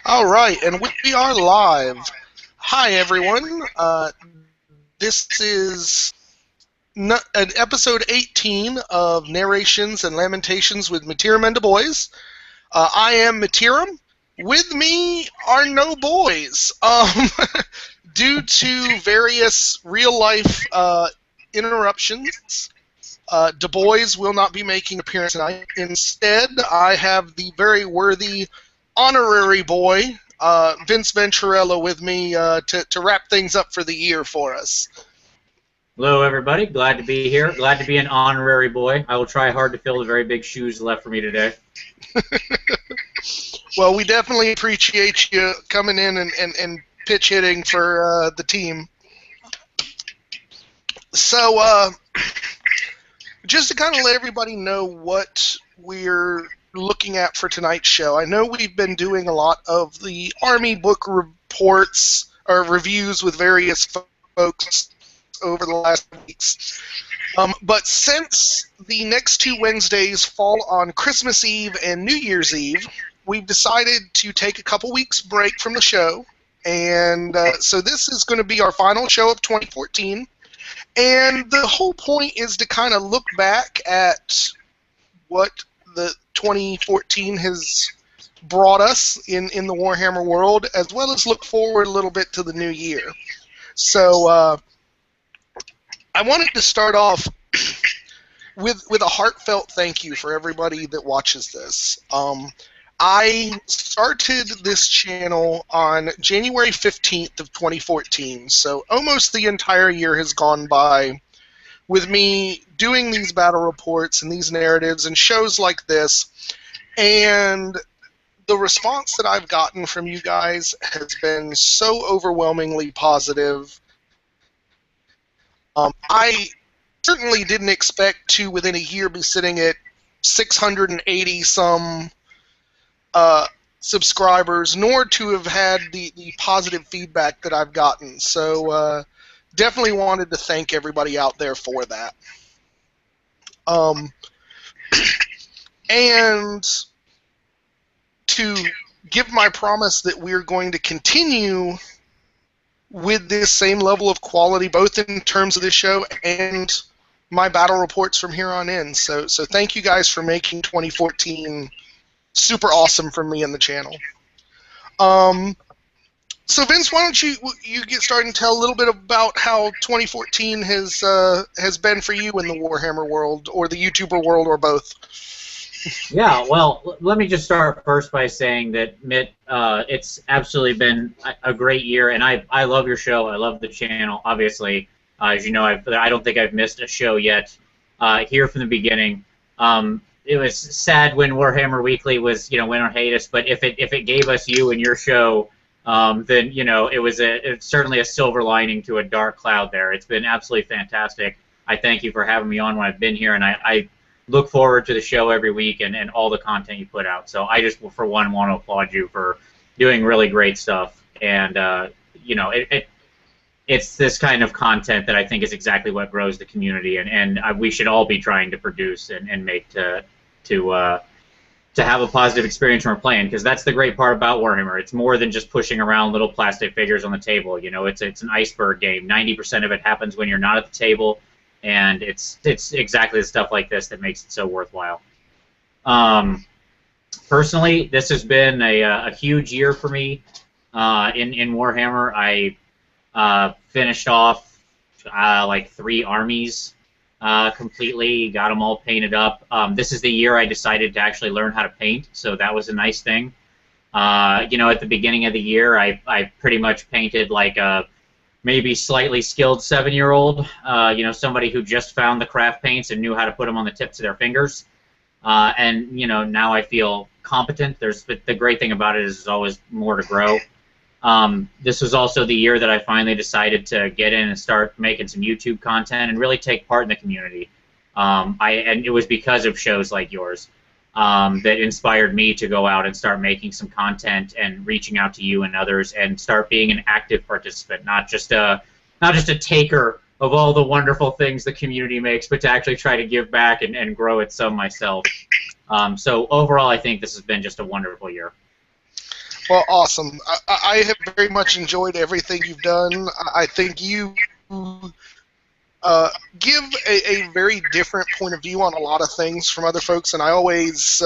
All right, and we are live. Hi, everyone. This is an episode 18 of Narrations and Lamentations with Mittierim and the boys. I am Mittierim. With me are no boys. Due to various real-life interruptions, Du Bois will not be making an appearance tonight. Instead, I have the very worthy Honorary boy, Vince Venturella, with me to wrap things up for the year for us. Hello, everybody. Glad to be here. Glad to be an honorary boy. I will try hard to fill the very big shoes left for me today. Well, we definitely appreciate you coming in and pitch hitting for the team. So, just to kind of let everybody know what we're looking at for tonight's show, I know we've been doing a lot of the Army book reports or reviews with various folks over the last weeks. But since the next two Wednesdays fall on Christmas Eve and New Year's Eve, we've decided to take a couple weeks break from the show. And so this is going to be our final show of 2014. And the whole point is to kind of look back at what the 2014 has brought us in the Warhammer world, as well as look forward a little bit to the new year. So I wanted to start off with a heartfelt thank you for everybody that watches this. I started this channel on January 15th of 2014, so almost the entire year has gone by with me doing these battle reports and these narratives and shows like this, and the response that I've gotten from you guys has been so overwhelmingly positive. I certainly didn't expect to, within a year, be sitting at 680-some subscribers, nor to have had the positive feedback that I've gotten. So definitely wanted to thank everybody out there for that. And to give my promise that we're going to continue with this same level of quality, both in terms of this show and my battle reports from here on in. So thank you guys for making 2014 super awesome for me and the channel. So Vince, why don't you get started and tell a little bit about how 2014 has been for you in the Warhammer world, or the YouTuber world, or both? Yeah, well, let me just start first by saying that, Mitt, it's absolutely been a great year, and I love your show. I love the channel, obviously. As you know, I don't think I've missed a show yet here from the beginning. It was sad when Warhammer Weekly went on hiatus, but if it gave us you and your show, then it's certainly a silver lining to a dark cloud there. It's been absolutely fantastic. I thank you for having me on when I've been here, and I look forward to the show every week and all the content you put out. So I just, for one, want to applaud you for doing really great stuff. And it's this kind of content that I think is exactly what grows the community, and we should all be trying to produce and make to have a positive experience when we're playing, because that's the great part about Warhammer. It's more than just pushing around little plastic figures on the table. It's an iceberg game. 90% of it happens when you're not at the table, and it's exactly the stuff like this that makes it so worthwhile. Personally, this has been a huge year for me in Warhammer. I finished off like 3 armies completely, got them all painted up. This is the year I decided to actually learn how to paint, so that was a nice thing. At the beginning of the year, I pretty much painted like a maybe slightly skilled 7-year-old, somebody who just found the craft paints and knew how to put them on the tips of their fingers. And now I feel competent. The great thing about it is there's always more to grow. This was also the year that I finally decided to get in and start making some YouTube content and really take part in the community. And it was because of shows like yours that inspired me to go out and start making some content and reaching out to you and others and start being an active participant, not just a taker of all the wonderful things the community makes, but to actually try to give back and grow it some myself. So overall, I think this has been just a wonderful year. Well, awesome. I have very much enjoyed everything you've done. I think you give a very different point of view on a lot of things from other folks, and I always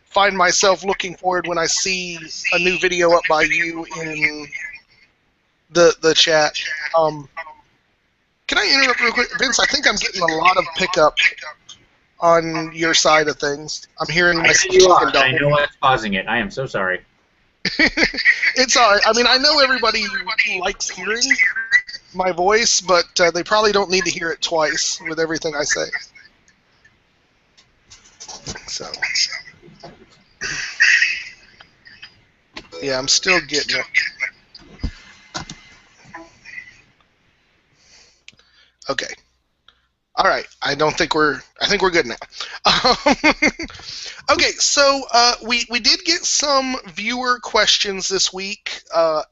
find myself looking forward when I see a new video up by you in the chat. Can I interrupt real quick? Vince, I think I'm getting a lot of pickup on your side of things. I'm hearing my you are. I know what's causing it. I am so sorry. It's all right. I mean, I know everybody likes hearing my voice, but they probably don't need to hear it twice with everything I say. So, yeah, I'm still getting it. Okay. All right. I think we're good now. Okay, so we did get some viewer questions this week,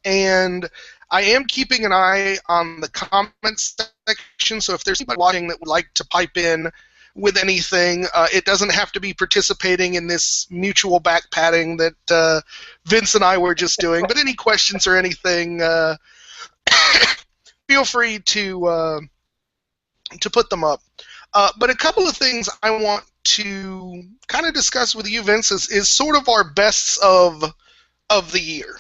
and I am keeping an eye on the comments section. So if there's anybody watching that would like to pipe in with anything, it doesn't have to be participating in this mutual back patting that Vince and I were just doing. But any questions or anything, feel free to put them up. But a couple of things I want to kind of discuss with you, Vince, is sort of our bests of the year.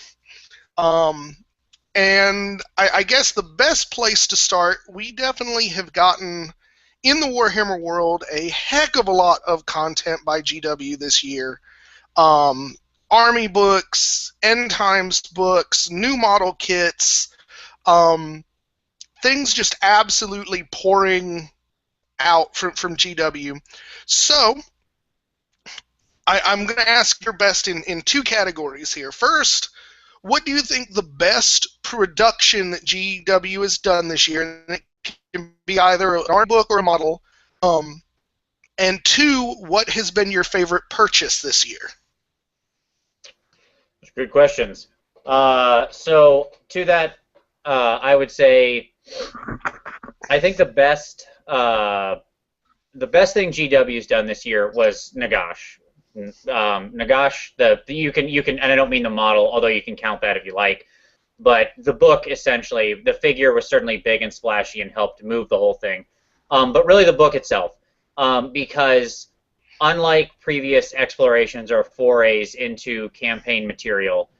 And I guess the best place to start, we definitely have gotten, in the Warhammer world, a heck of a lot of content by GW this year. Army books, end times books, new model kits, things just absolutely pouring out from GW. So I'm going to ask your best in two categories here. First, what do you think the best production that GW has done this year? And it can be either an art book or a model. And two, what has been your favorite purchase this year? Good questions. So to that, I would say I think the best thing GW's done this year was Nagash. Nagash, you can, and I don't mean the model, although you can count that if you like, but the book essentially, the figure was certainly big and splashy and helped move the whole thing. But really the book itself, because unlike previous explorations or forays into campaign material,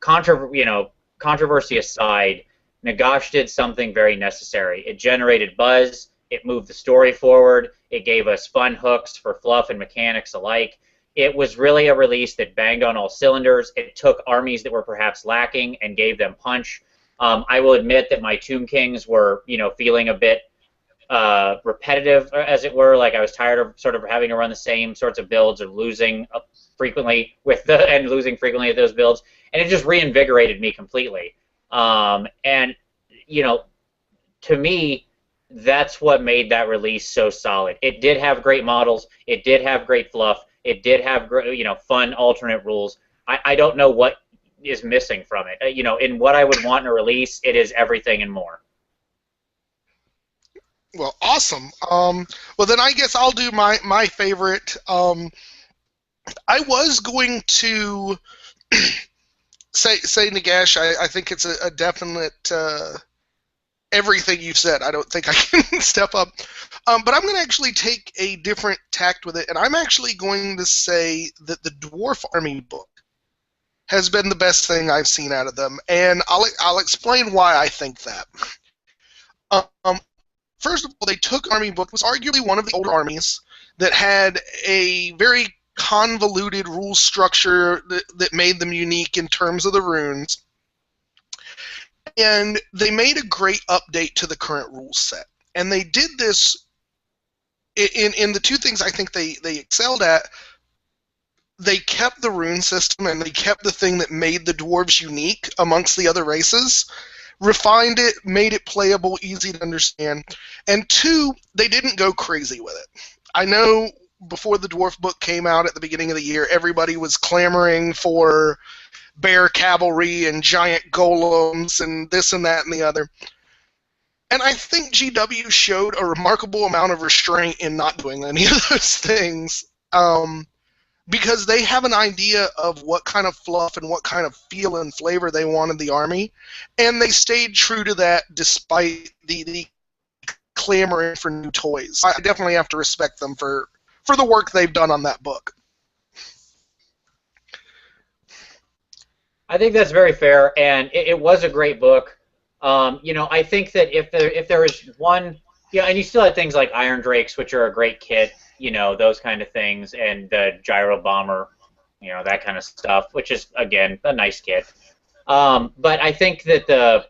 controversy aside, Nagash did something very necessary. It generated buzz, it moved the story forward, it gave us fun hooks for fluff and mechanics alike. It was really a release that banged on all cylinders. It took armies that were perhaps lacking and gave them punch. I will admit that my Tomb Kings were, feeling a bit repetitive, as it were. Like I was tired of sort of having to run the same sorts of builds or losing frequently losing frequently at those builds, and it just reinvigorated me completely. And to me, that's what made that release so solid. It did have great models. It did have great fluff. It did have fun alternate rules. I don't know what is missing from it. In what I would want in a release, it is everything and more. Well, awesome. Well, then I guess I'll do my favorite. I was going to say Nagash. I think it's a definite everything you've said. I don't think I can step up. But I'm going to actually take a different tact with it, and I'm actually going to say that the Dwarf Army book has been the best thing I've seen out of them, and I'll explain why I think that. First of all, they took Army book, was arguably one of the older armies that had a very convoluted rule structure that made them unique in terms of the runes, and they made a great update to the current rule set. And they did this in the two things I think they excelled at. They kept the rune system, and they kept the thing that made the dwarves unique amongst the other races, refined it, made it playable, easy to understand. And two, they didn't go crazy with it. I know before the dwarf book came out at the beginning of the year, everybody was clamoring for bear cavalry and giant golems and this and that and the other. And I think GW showed a remarkable amount of restraint in not doing any of those things. because they have an idea of what kind of fluff and what kind of feel and flavor they want in the army, and they stayed true to that despite the clamoring for new toys. I definitely have to respect them for the work they've done on that book. I think that's very fair, and it was a great book. I think that if there is one, and you still had things like Iron Drakes, which are a great kit, those kind of things, and the Gyro Bomber, that kind of stuff, which is again a nice kit. But I think that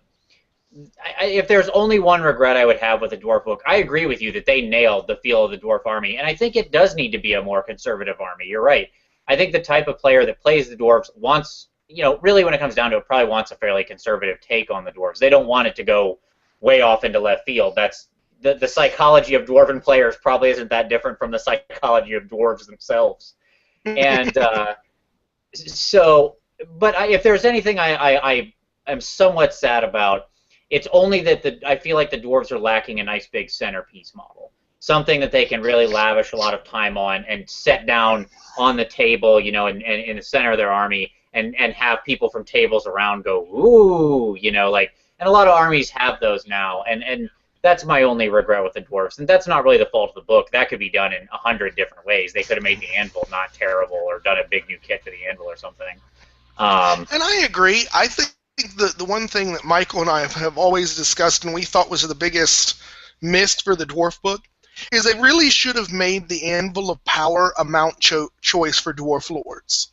if there's only one regret I would have with the Dwarf book, I agree with you that they nailed the feel of the Dwarf army, and I think it does need to be a more conservative army. You're right. I think the type of player that plays the Dwarves wants, really when it comes down to it, probably wants a fairly conservative take on the Dwarves. They don't want it to go way off into left field. That's the psychology of Dwarven players probably isn't that different from the psychology of Dwarves themselves. And if there's anything I am somewhat sad about, it's only that I feel like the Dwarves are lacking a nice big centerpiece model. Something that they can really lavish a lot of time on and set down on the table, and in the center of their army, and have people from tables around go, ooh, and a lot of armies have those now, and that's my only regret with the Dwarves. And that's not really the fault of the book. That could be done in 100 different ways. They could have made the anvil not terrible or done a big new kit to the anvil or something. And I agree. I think the one thing that Michael and I have always discussed and we thought was the biggest miss for the Dwarf book is they really should have made the Anvil of Power a mount choice for Dwarf Lords.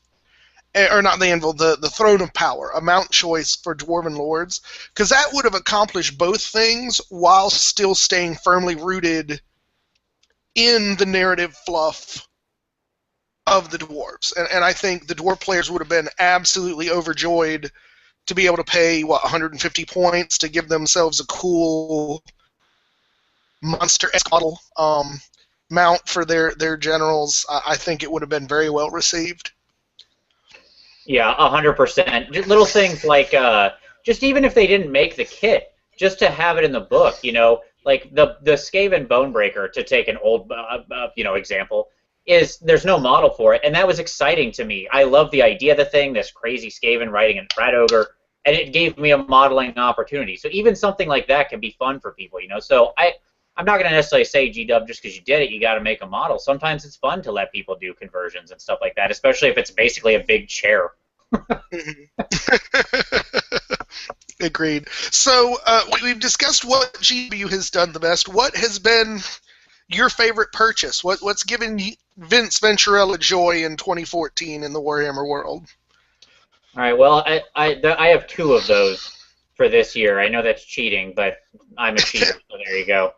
Or not the Anvil, the Throne of Power, a mount choice for Dwarven Lords, because that would have accomplished both things while still staying firmly rooted in the narrative fluff of the Dwarves. And I think the Dwarf players would have been absolutely overjoyed to be able to pay, 150 points to give themselves a cool monster-esque model mount for their generals. I think it would have been very well received. Yeah, 100%. Little things like, just even if they didn't make the kit, just to have it in the book, like the Skaven Bonebreaker, to take an old, example, is there's no model for it, and that was exciting to me. I love the idea of the thing, this crazy Skaven riding a Rat Ogre, and it gave me a modeling opportunity. So even something like that can be fun for people, So I'm not going to necessarily say, G-Dub, just because you did it, you got to make a model. Sometimes it's fun to let people do conversions and stuff like that, especially if it's basically a big chair. Agreed. So we've discussed what GW has done the best. What has been your favorite purchase? What's given Vince Venturella joy in 2014 in the Warhammer world? All right. Well, I have two of those for this year. I know that's cheating, but I'm a cheater, so there you go.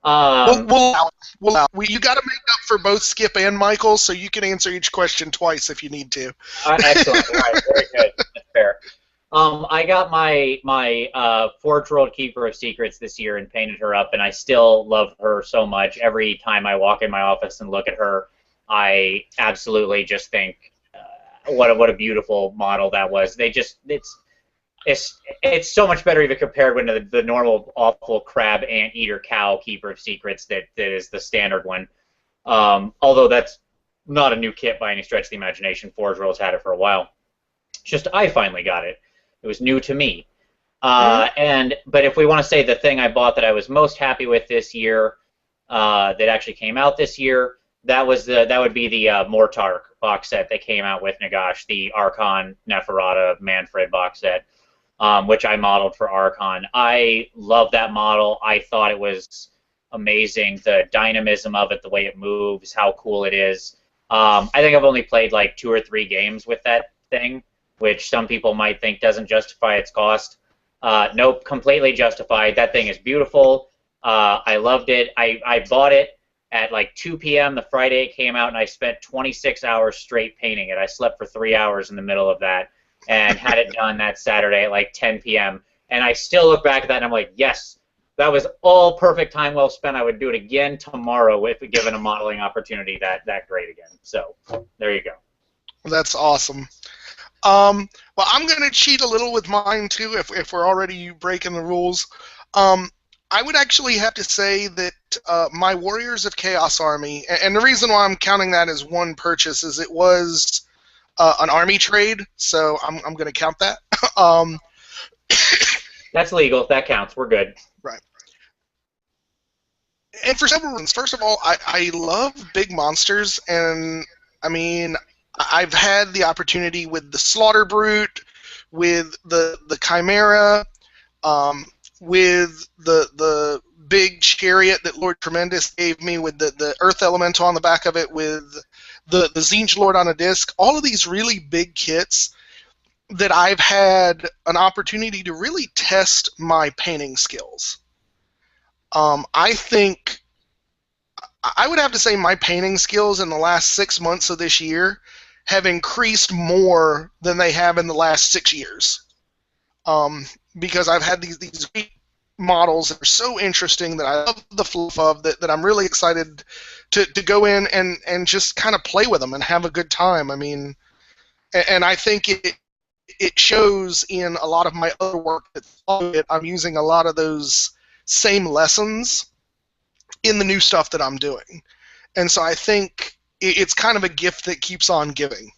We'll allow. You got to make up for both Skip and Michael, so you can answer each question twice if you need to. Excellent. All right, very good. That's fair. I got my Forge-World Keeper of Secrets this year and painted her up, and I still love her so much. Every time I walk in my office and look at her, I absolutely just think, what a beautiful model that was. It's so much better even compared with the normal awful crab anteater cow Keeper of Secrets that is the standard one. Although that's not a new kit by any stretch of the imagination. Forge World's had it for a while. It's just I finally got it. It was new to me. But if we want to say the thing I bought that I was most happy with this year, that actually came out this year, that would be the Mortark box set that came out with Nagash, the Archon Neferata Manfred box set. Which I modeled for Archon. I love that model. I thought it was amazing. The dynamism of it, the way it moves, how cool it is. I think I've only played like 2 or 3 games with that thing, which some people might think doesn't justify its cost. Nope, completely justified. That thing is beautiful. I loved it. I bought it at like 2 p.m. the Friday it came out, and I spent 26 hours straight painting it. I slept for 3 hours in the middle of that, and had it done that Saturday at like 10 p.m. And I still look back at that and I'm like, yes, that was all perfect time well spent. I would do it again tomorrow if given a modeling opportunity that great again. So there you go. That's awesome. Well, I'm going to cheat a little with mine too if we're already breaking the rules. I would actually have to say that my Warriors of Chaos army, and the reason why I'm counting that as one purchase is it was an army trade, so I'm going to count that. um, That's legal. That counts. We're good. right. And for several reasons. First of all, I love big monsters, and I mean, I've had the opportunity with the Slaughter Brute, with the Chimera, um, with the big chariot that Lord Tremendous gave me, with the Earth Elemental on the back of it, with the Zinj Lord on a disc. All of these really big kits that I've had an opportunity to really test my painting skills. I think I would have to say my painting skills in the last 6 months of this year have increased more than they have in the last 6 years. Because I've had these great models that are so interesting that I love the fluff of, that I'm really excited to go in and just kind of play with them and have a good time. I mean, and I think it shows in a lot of my other work that I'm using a lot of those same lessons in the new stuff that I'm doing. And so I think it's kind of a gift that keeps on giving.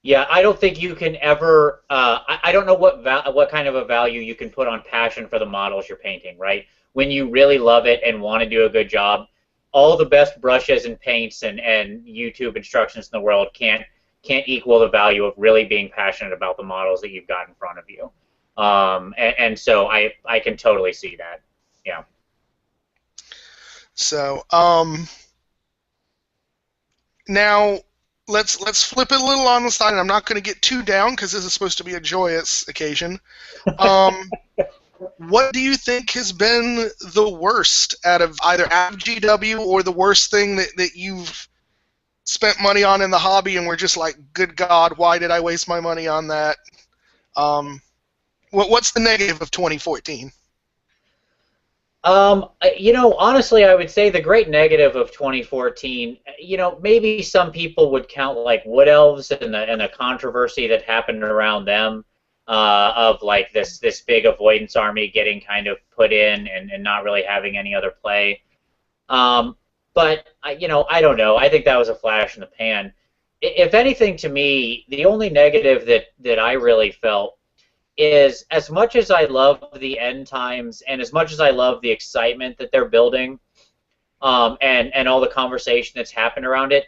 Yeah, I don't think you can ever. I don't know what kind of a value you can put on passion for the models you're painting. Right? When you really love it and want to do a good job, all the best brushes and paints and YouTube instructions in the world can't equal the value of really being passionate about the models that you've got in front of you. And so I can totally see that. Yeah. So now let's flip it a little on the side, and I'm not going to get too down because this is supposed to be a joyous occasion. What do you think has been the worst out of either GW or the worst thing that you've spent money on in the hobby and we're just like, good God, why did I waste my money on that? What's the negative of 2014? Honestly, I would say the great negative of 2014, maybe some people would count like Wood Elves and the controversy that happened around them, of like this big avoidance army getting kind of put in and not really having any other play. But I don't know. I think that was a flash in the pan. If anything, to me, the only negative that I really felt is, as much as I love the end times and as much as I love the excitement that they're building, and all the conversation that's happened around it,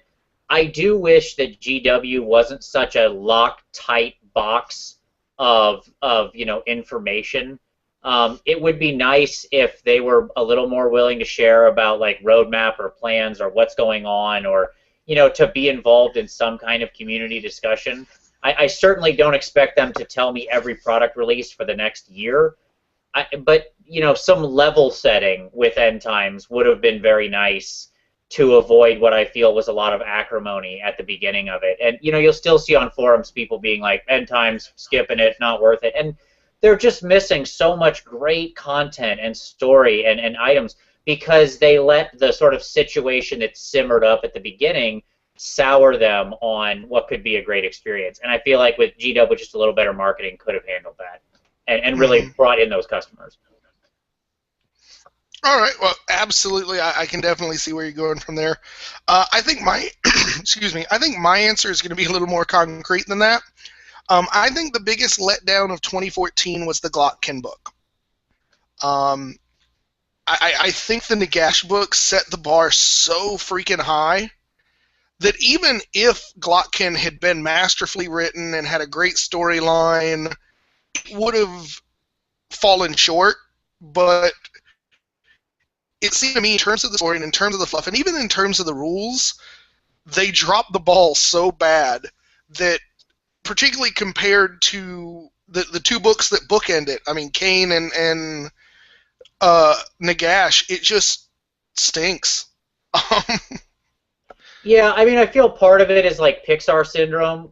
I do wish that GW wasn't such a locked tight box of information. It would be nice if they were a little more willing to share about like roadmap or plans or what's going on, or to be involved in some kind of community discussion. I certainly don't expect them to tell me every product release for the next year, but some level setting with end times would have been very nice to avoid what I feel was a lot of acrimony at the beginning of it. And you'll still see on forums people being like, end times, skipping it, not worth it, and they're just missing so much great content and story and items because they let the sort of situation that simmered up at the beginning sour them on what could be a great experience. And I feel like with GW, with just a little better marketing, could have handled that and really brought in those customers. All right, well, absolutely, I can definitely see where you're going from there. I think my, excuse me, I think my answer is going to be a little more concrete than that. I think the biggest letdown of 2014 was the Glotkin book. I think the Nagash book set the bar so freaking high that even if Glotkin had been masterfully written and had a great storyline, it would have fallen short. But it seemed to me, in terms of the story and in terms of the fluff, and even in terms of the rules, they dropped the ball so bad that, particularly compared to the two books that bookend it, I mean, Kane and Nagash, it just stinks. Yeah, I mean, I feel part of it is like Pixar syndrome,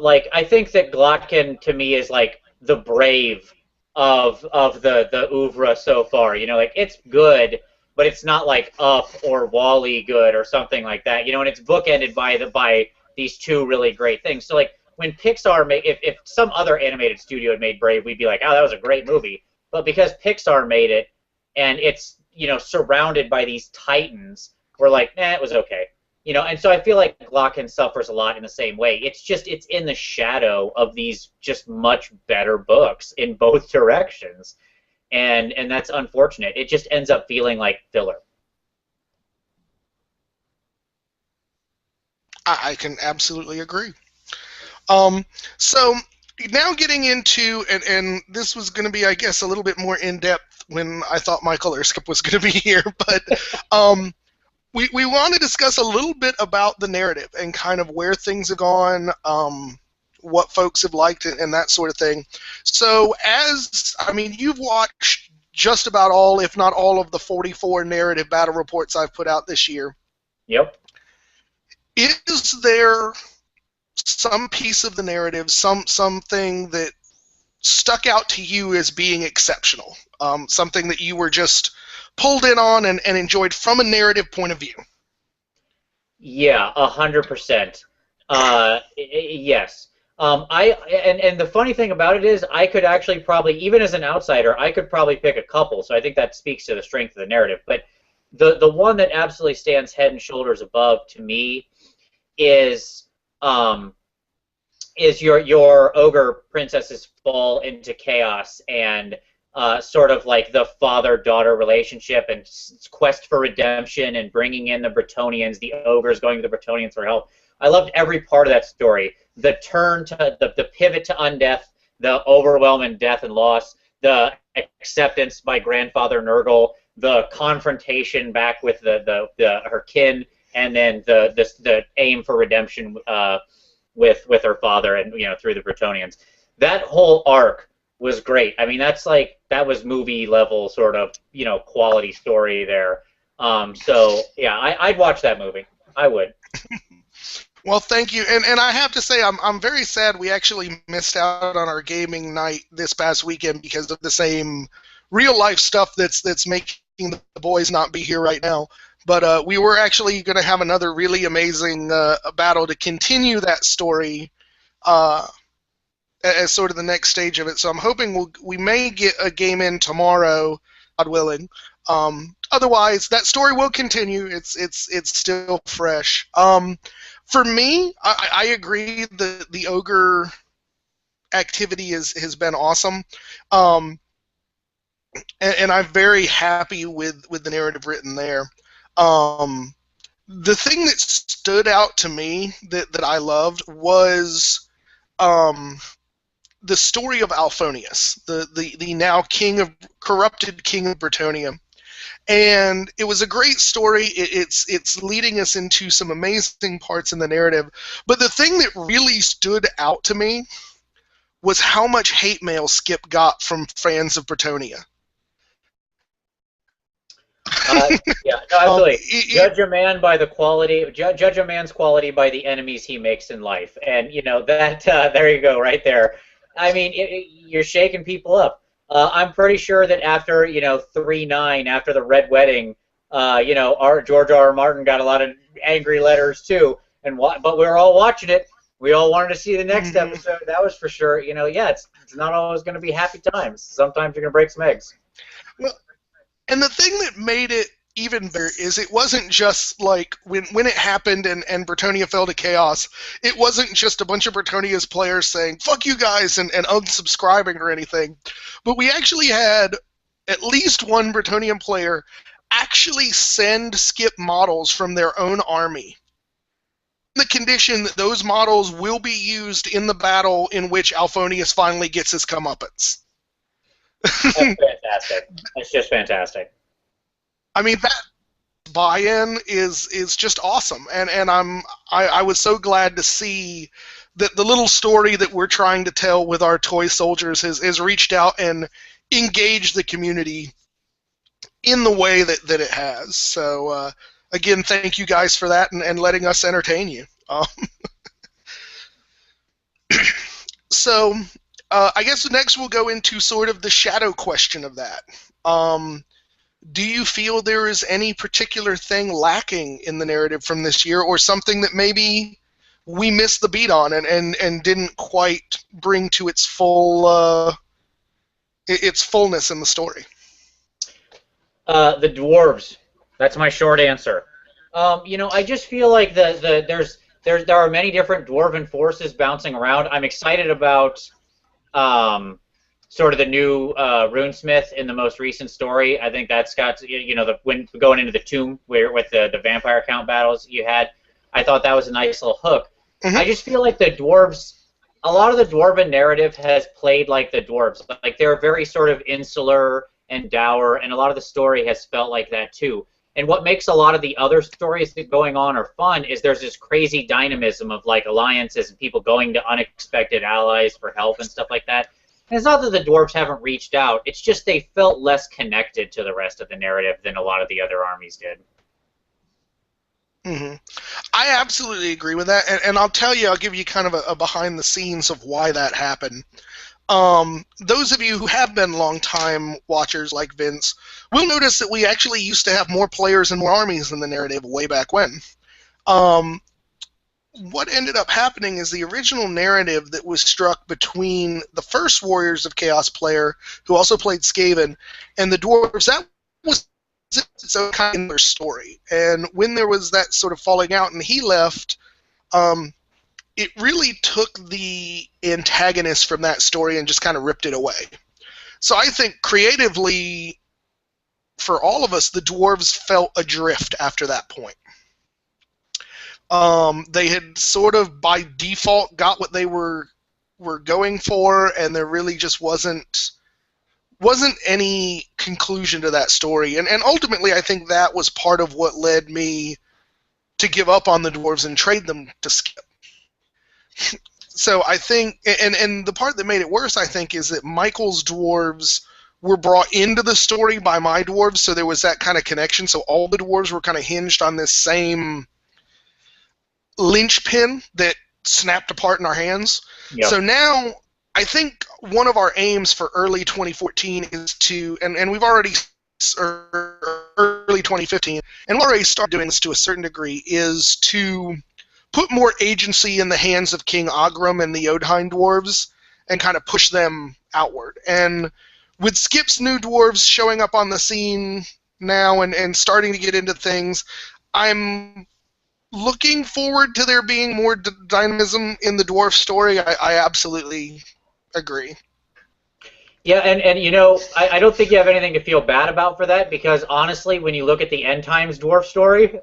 like I think that Glotkin to me is like the Brave of the oeuvre so far. Like it's good, but it's not like Up or Wall-E good or something like that. And it's bookended by these two really great things. So like when Pixar if some other animated studio had made Brave, we'd be like, oh, that was a great movie. but because Pixar made it and it's, surrounded by these titans, we're like, it was okay. And so I feel like Glocken suffers a lot in the same way. It's in the shadow of these just much better books in both directions. And that's unfortunate. It just ends up feeling like filler. I can absolutely agree. So now getting into, and this was going to be, I guess, a little bit more in-depth when I thought Michael Erskip was going to be here, but we want to discuss a little bit about the narrative and kind of where things have gone, what folks have liked, and that sort of thing. So you've watched just about all, if not all, of the 44 narrative battle reports I've put out this year. Yep. Is there some piece of the narrative, something that stuck out to you as being exceptional, something that you were just pulled in on and enjoyed from a narrative point of view? Yeah, 100%. Yes. And the funny thing about it is, I could actually probably, even as an outsider, I could probably pick a couple. So I think that speaks to the strength of the narrative. But the one that absolutely stands head and shoulders above to me is your ogre princesses fall into chaos and sort of like the father-daughter relationship and quest for redemption and bringing in the Bretonnians, the ogres going to the Bretonnians for help. I loved every part of that story. The turn to the pivot to undeath, the overwhelming death and loss, the acceptance by grandfather Nurgle, the confrontation back with her kin, and then the aim for redemption with her father and through the Bretonnians. That whole arc was great. I mean, that was movie level sort of quality story there. So yeah, I'd watch that movie. I would. Well, thank you, and I have to say I'm very sad we actually missed out on our gaming night this past weekend because of the same real life stuff that's making the boys not be here right now. But we were actually going to have another really amazing battle to continue that story as sort of the next stage of it. So I'm hoping we may get a game in tomorrow, God willing. Otherwise, that story will continue. It's still fresh. For me, I agree the ogre activity has been awesome. And I'm very happy with the narrative written there. The thing that stood out to me that I loved was the story of Alphonius, the now corrupted king of Bretonnia. And it was a great story. It's leading us into some amazing parts in the narrative. But the thing that really stood out to me was how much hate mail Skip got from fans of Bretonnia. Yeah, no, absolutely. Judge a man by the quality. Judge a man's quality by the enemies he makes in life, and that. There you go, right there. I mean, you're shaking people up. I'm pretty sure that after 3-9, after the Red Wedding, our George R. R. Martin got a lot of angry letters too, but we were all watching it. We all wanted to see the next episode. That was for sure. Yeah, it's not always going to be happy times. Sometimes you're going to break some eggs. Well, and the thing that made it even better is it wasn't just like when it happened and Bretonnia fell to chaos, it wasn't just a bunch of Bretonnia's players saying, fuck you guys, and unsubscribing or anything. But we actually had at least one Bretonnian player actually send Skip models from their own army. The condition that those models will be used in the battle in which Alphonius finally gets his comeuppance. That's fantastic. That's just fantastic. I mean, that buy-in is just awesome, and I was so glad to see that the little story that we're trying to tell with our toy soldiers has reached out and engaged the community in the way that it has. So again, thank you guys for that and letting us entertain you. So I guess next we'll go into sort of the shadow question of that. Do you feel there is any particular thing lacking in the narrative from this year, or something that maybe we missed the beat on and didn't quite bring to its full its fullness in the story? The dwarves. That's my short answer. I just feel like there are many different dwarven forces bouncing around. I'm excited about sort of the new runesmith in the most recent story. I think that's got when going into the tomb where with the vampire count battles you had. I thought that was a nice little hook. Mm-hmm. I just feel like the dwarves. A lot of the dwarven narrative has played like the dwarves. Like they're very sort of insular and dour, and a lot of the story has felt like that too. And what makes a lot of the other stories that going on are fun is there's this crazy dynamism of like alliances and people going to unexpected allies for help and stuff like that. And it's not that the dwarves haven't reached out, it's just they felt less connected to the rest of the narrative than a lot of the other armies did. Mm-hmm. I absolutely agree with that, and I'll tell you, I'll give you kind of a behind the scenes of why that happened. Those of you who have been long-time watchers like Vince will notice that we actually used to have more players and more armies in the narrative way back when. What ended up happening is the original narrative that was struck between the first Warriors of Chaos player, who also played Skaven, and the Dwarves, that was its own kind of story. And when there was that sort of falling out and he left, it really took the antagonist from that story and just kind of ripped it away. So I think creatively, for all of us, the dwarves felt adrift after that point. They had sort of by default got what they were going for, and there really just wasn't any conclusion to that story. And ultimately, I think that was part of what led me to give up on the dwarves and trade them to Skip. So I think, and the part that made it worse, I think, is that Michael's dwarves were brought into the story by my dwarves, so there was that kind of connection. So all the dwarves were kind of hinged on this same linchpin that snapped apart in our hands. Yep. So now I think one of our aims for early 2014 is to, and we've already, early 2015, and we've already started doing this to a certain degree, is to put more agency in the hands of King Ogrim and the Odheim dwarves and kind of push them outward. And with Skip's new dwarves showing up on the scene now and starting to get into things, I'm looking forward to there being more dynamism in the dwarf story. I absolutely agree. Yeah, and I don't think you have anything to feel bad about for that, because honestly, when you look at the End Times dwarf story,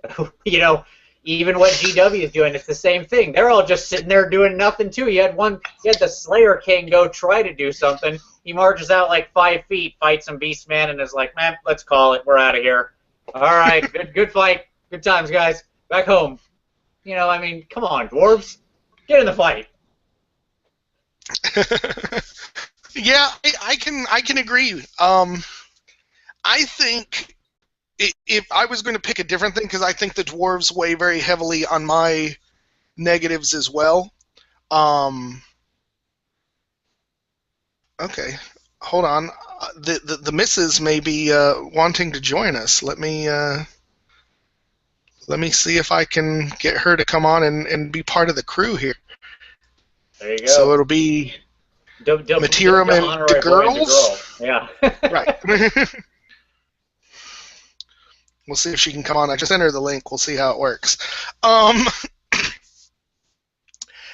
even what GW is doing, it's the same thing. They're all just sitting there doing nothing too. You had the Slayer King go try to do something. He marches out like 5 feet, fights some Beastman, and is like, man, let's call it. We're out of here. All right, good fight. Good times, guys. Back home. Come on, dwarves. Get in the fight. Yeah, I can agree. I think if I was going to pick a different thing, because I think the dwarves weigh very heavily on my negatives as well. Okay, hold on. The missus may be wanting to join us. Let me see if I can get her to come on and be part of the crew here. There you go. So it'll be Mittierim and the girls. Yeah. Right. We'll see if she can come on. I just sent her the link. We'll see how it works.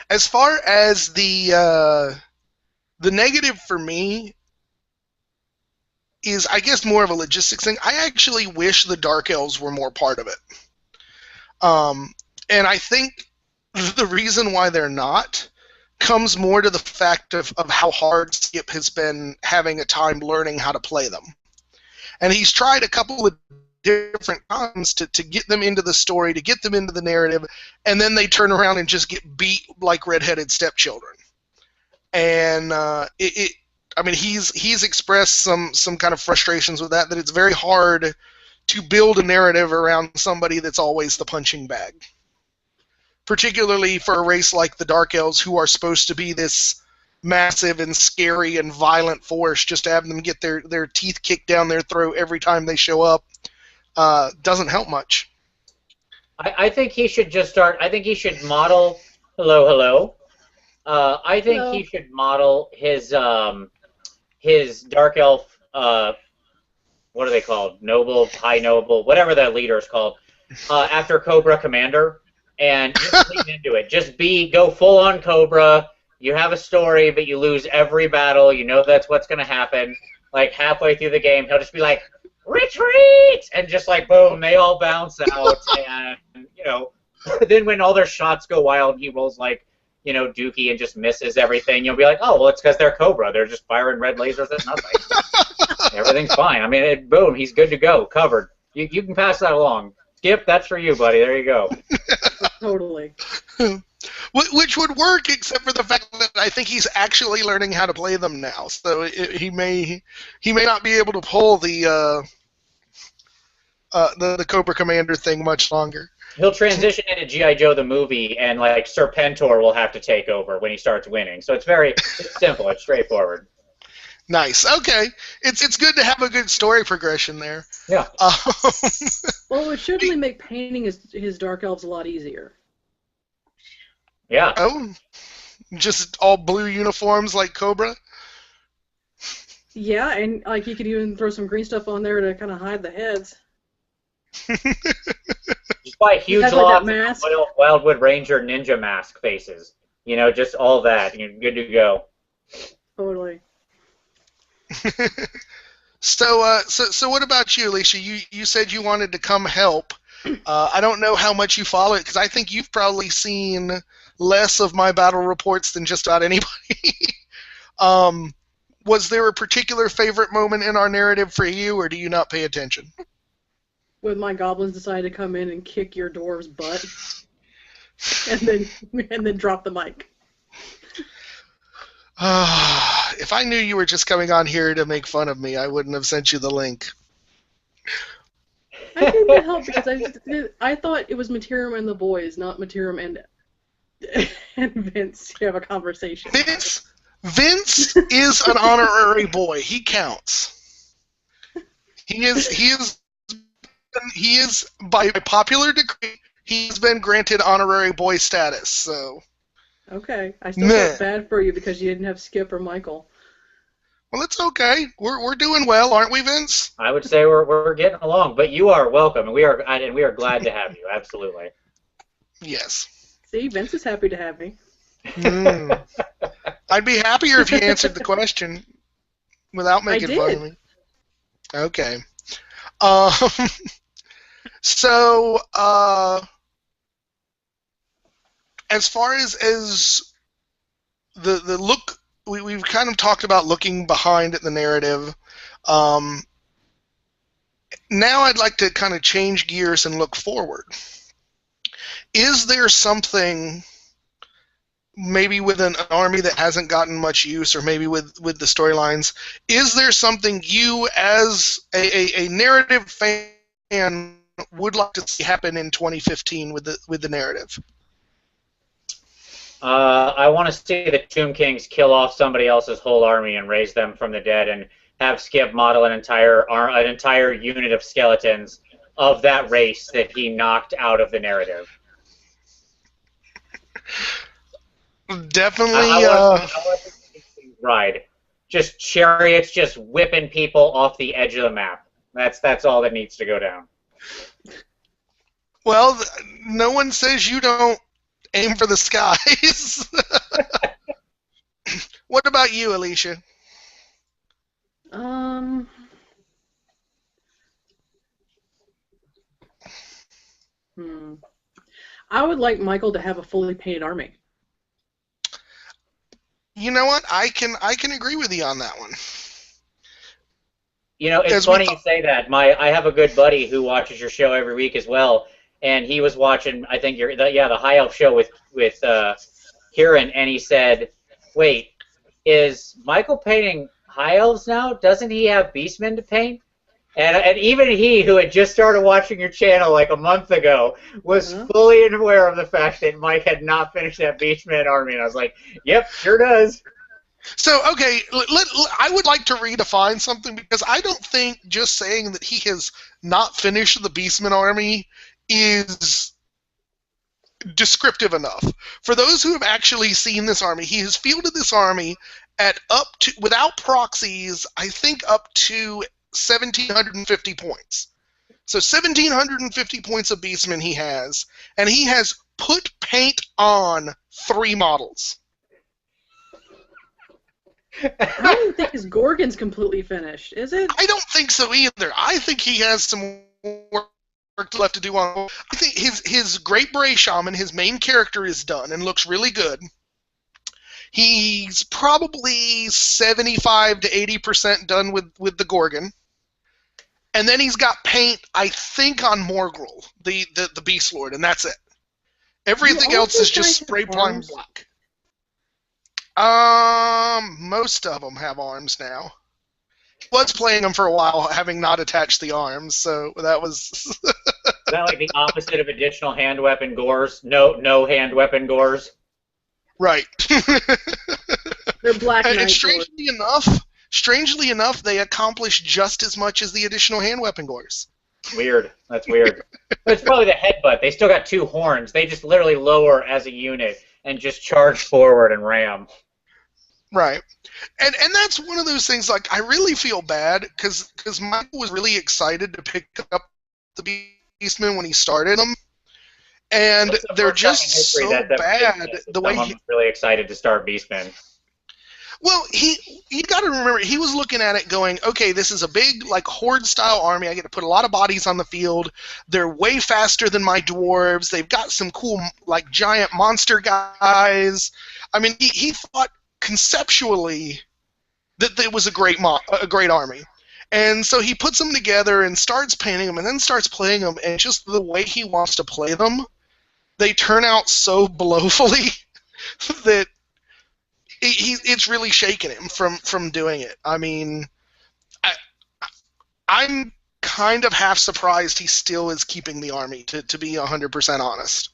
As far as the negative for me is, I guess, more of a logistics thing. I actually wish the Dark Elves were more part of it. And I think the reason why they're not comes more to the fact of how hard Skip has been having a time learning how to play them. And he's tried a couple of different times to get them into the story, to get them into the narrative, and then they turn around and just get beat like redheaded stepchildren. And he's expressed some kind of frustrations with that it's very hard to build a narrative around somebody that's always the punching bag. Particularly for a race like the Dark Elves, who are supposed to be this massive and scary and violent force, just to have them get their teeth kicked down their throat every time they show up doesn't help much. I think he should just start. I think he should model. Hello. I think he should model his his dark elf, what are they called? Noble, high noble, whatever that leader is called, after Cobra Commander, and just lean into it. Just go full on Cobra. You have a story, but you lose every battle. You know that's what's going to happen. Like halfway through the game, he'll just be like, retreat! And just like, boom, they all bounce out. And, then when all their shots go wild, he rolls like, Dookie and just misses everything. You'll be like, oh, well, it's because they're Cobra. They're just firing red lasers at nothing. Everything's fine. I mean, boom, he's good to go, covered. You can pass that along. Skip, that's for you, buddy. There you go. Totally. Which would work, except for the fact that I think he's actually learning how to play them now. So he may not be able to pull the Cobra Commander thing much longer. He'll transition into G.I. Joe the movie, and like Serpentor will have to take over when he starts winning. So it's simple. It's straightforward. Nice. Okay. It's good to have a good story progression there. Yeah. Well, it should really make painting his dark elves a lot easier. Yeah. Oh, just all blue uniforms like Cobra? Yeah, and like you could even throw some green stuff on there to kind of hide the heads. Just buy huge lots of Wildwood Ranger ninja mask faces. Just all that. You're good to go. Totally. So what about you, Alicia? You said you wanted to come help. I don't know how much you follow it, because I think you've probably seen less of my battle reports than just about anybody. Was there a particular favorite moment in our narrative for you, or do you not pay attention? When my goblins decided to come in and kick your dwarf's butt, and then drop the mic. If I knew you were just coming on here to make fun of me, I wouldn't have sent you the link. I think that helped because I thought it was Mittierim and the boys, not Mittierim and Vince to have a conversation. Vince is an honorary boy. He counts. He is by popular decree. He's been granted honorary boy status. So. Okay, I still felt bad for you because you didn't have Skip or Michael. Well, it's okay. We're doing well, aren't we, Vince? I would say we're getting along, but you are welcome, and we are glad to have you. Absolutely. Yes. See, Vince is happy to have me. I'd be happier if you answered the question without making fun of me. Okay. So, as far as the look, we've kind of talked about looking behind at the narrative. Now I'd like to kind of change gears and look forward. Is there something, maybe with an army that hasn't gotten much use, or maybe with the storylines, is there something you, as a narrative fan, would like to see happen in 2015 with the narrative? I want to see the Tomb Kings kill off somebody else's whole army and raise them from the dead, and have Skip model an entire unit of skeletons of that race that he knocked out of the narrative. Definitely. I want to ride. Just chariots, just whipping people off the edge of the map. That's all that needs to go down. Well, no one says you don't aim for the skies. What about you, Alicia? I would like Michael to have a fully painted army. You know what? I can agree with you on that one. It's funny you say that. I have a good buddy who watches your show every week as well, and he was watching, I think, the High Elf show with Kieran, and he said, "Wait, is Michael painting High Elves now? Doesn't he have Beastmen to paint?" And even he, who had just started watching your channel like a month ago, was fully aware of the fact that Mike had not finished that Beastman army, and I was like, "Yep, sure does." So, okay, I would like to redefine something, because I don't think just saying that he has not finished the Beastman army is descriptive enough. For those who have actually seen this army, he has fielded this army at up to, without proxies, I think up to 1,750 points. So 1,750 points of Beastman he has, and he has put paint on 3 models. I don't even think his Gorgon's completely finished, is it? I don't think so either. I think he has some work left to do on. I think his Great Bray Shaman, his main character, is done and looks really good. He's probably 75 to 80% done with the Gorgon. And then he's got paint, I think, on Morgrul, the Beast Lord, and that's it. Everything else is just spray prime black. Most of them have arms now. Was playing them for a while, having not attached the arms, so that was. Is that like the opposite of additional hand weapon gores? No hand weapon gores. Right. They're black knight and strangely enough, they accomplish just as much as the additional hand weapon gores. Weird. That's weird. But it's probably the headbutt. They still got 2 horns. They just literally lower as a unit and just charge forward and ram. Right. And that's one of those things, like, I really feel bad because Michael was really excited to pick up the Beastmen when he started them. And they're just so bad. The way he's really excited to start Beastmen. Well, you got to remember, he was looking at it going, okay, this is a big, like, horde-style army. I get to put a lot of bodies on the field. They're way faster than my dwarves. They've got some cool, like, giant monster guys. I mean, he thought conceptually that it was a great army. And so he puts them together and starts painting them and then starts playing them, and just the way he wants to play them, they turn out so blowfully that it's really shaken him from doing it. I mean, I'm kind of half surprised he still is keeping the army, to be 100% honest.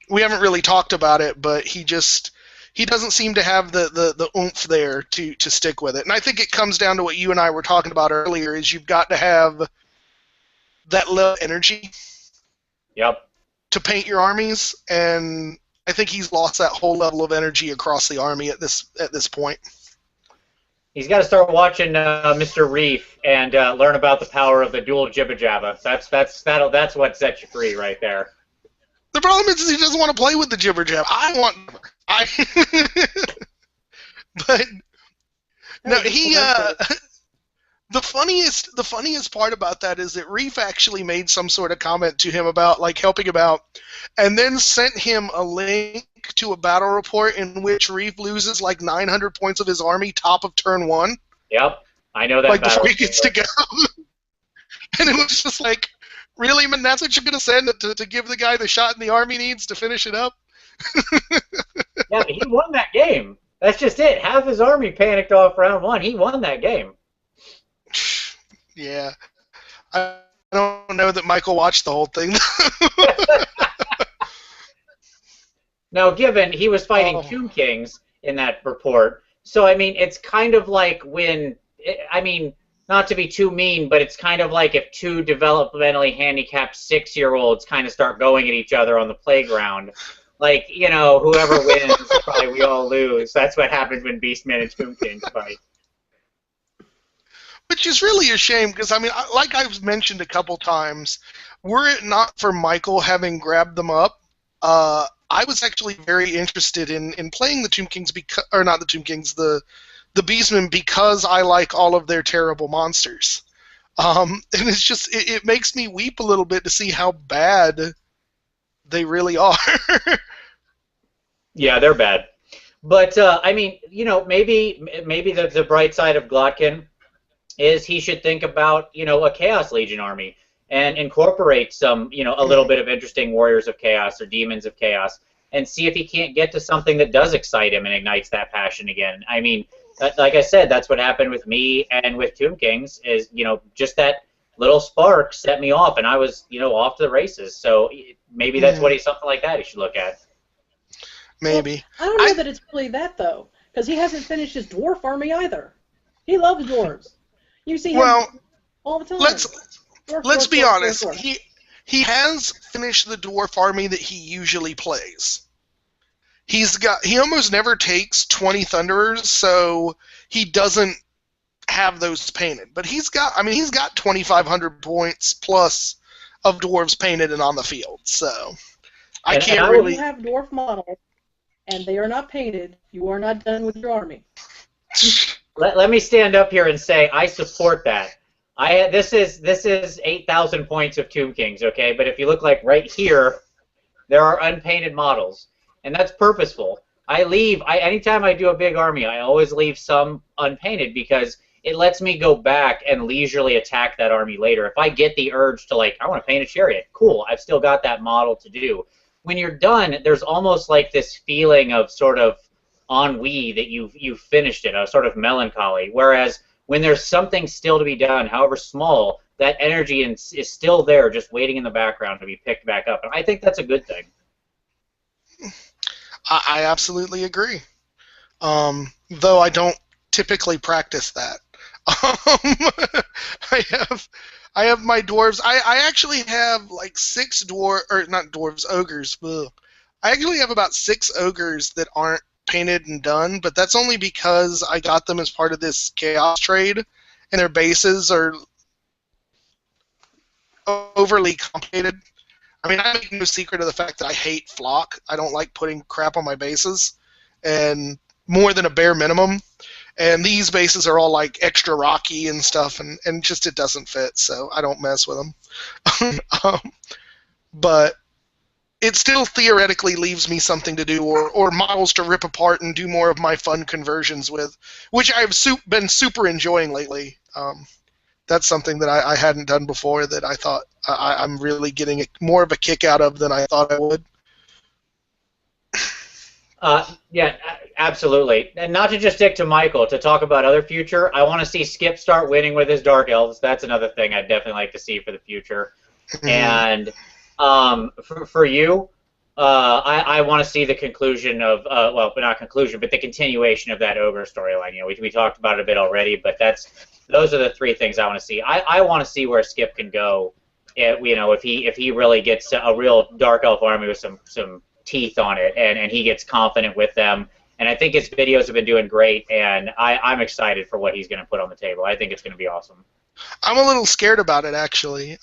We haven't really talked about it, but he doesn't seem to have the oomph there to stick with it. And I think it comes down to what you and I were talking about earlier, is you've got to have that level of energy. Yep. To paint your armies, and I think he's lost that whole level of energy across the army at this point. He's got to start watching Mr. Reef and learn about the power of the dual jibba jabba. That's what sets you free right there. The problem is he doesn't want to play with the jibber jab. But no, he the funniest part about that is that Reef actually made some sort of comment to him about, like, helping him out, and then sent him a link to a battle report in which Reef loses like 900 points of his army top of turn 1. Yep, I know that. Like, before he gets to go. And it was just like, really, man, that's what you're going to send to give the guy the shot in the army needs to finish it up? Yeah, but he won that game. That's just it. Half his army panicked off round 1. He won that game. Yeah. I don't know that Michael watched the whole thing. Now, given he was fighting Tomb Kings in that report, so, I mean, it's kind of like when, I mean, not to be too mean, but it's kind of like if 2 developmentally handicapped 6-year-olds kind of start going at each other on the playground. Like, you know, whoever wins, probably we all lose. That's what happens when Beastmen and Tomb Kings fight. Which is really a shame, because, I mean, like I've mentioned a couple times, were it not for Michael having grabbed them up, I was actually very interested in playing the Tomb Kings, or not the Tomb Kings, the Beastmen, because I like all of their terrible monsters. And it's just, it makes me weep a little bit to see how bad they really are. Yeah, they're bad. But, I mean, you know, maybe the bright side of Glotkin is he should think about, you know, a Chaos Legion army and incorporate some, you know, a little bit of interesting Warriors of Chaos or Demons of Chaos and see if he can't get to something that does excite him and ignites that passion again. I mean, like I said, that's what happened with me and with Tomb Kings is, you know, just that little spark set me off and I was, you know, off to the races. So maybe that's something like that he should look at. Maybe. Well, I don't know that it's really that, though, because he hasn't finished his dwarf army either. He loves dwarves. You see him all the time. Let's be honest. He has finished the dwarf army that he usually plays. he almost never takes 20 Thunderers, so he doesn't have those painted. But he's got 2,500 points plus of dwarves painted and on the field. So I can't really. If you have dwarf models and they are not painted, you are not done with your army. Let me stand up here and say I support that. This is 8,000 points of Tomb Kings, okay? But if you look like right here, there are unpainted models, and that's purposeful. Anytime I do a big army, I always leave some unpainted because it lets me go back and leisurely attack that army later. If I get the urge to, like, I want to paint a chariot, cool, I've still got that model to do. When you're done, there's almost like this feeling of sort of ennui that you've finished it, a sort of melancholy. Whereas when there's something still to be done, however small, that energy is still there, just waiting in the background to be picked back up. And I think that's a good thing. I absolutely agree. Though I don't typically practice that. I have my dwarves. I actually have like ogres. Ugh. I actually have about 6 ogres that aren't painted and done, but that's only because I got them as part of this chaos trade, and their bases are overly complicated. I mean, I make no secret of the fact that I hate flock. I don't like putting crap on my bases, and more than a bare minimum. And these bases are all like extra rocky and stuff, and just it doesn't fit, so I don't mess with them. But it still theoretically leaves me something to do, or models to rip apart and do more of my fun conversions with, which I've been super enjoying lately. That's something that I hadn't done before that I thought I'm really getting more of a kick out of than I thought I would. Yeah, absolutely. And not to just stick to Michael, to talk about other future, I want to see Skip start winning with his Dark Elves. That's another thing I'd definitely like to see for the future. And for you, I want to see the conclusion of, well, but not conclusion, but the continuation of that Ogre storyline. You know, we talked about it a bit already, but those are the 3 things I want to see. I want to see where Skip can go, if he really gets a real Dark Elf army with some teeth on it, and he gets confident with them. And I think his videos have been doing great, and I'm excited for what he's going to put on the table. I think it's going to be awesome. I'm a little scared about it, actually.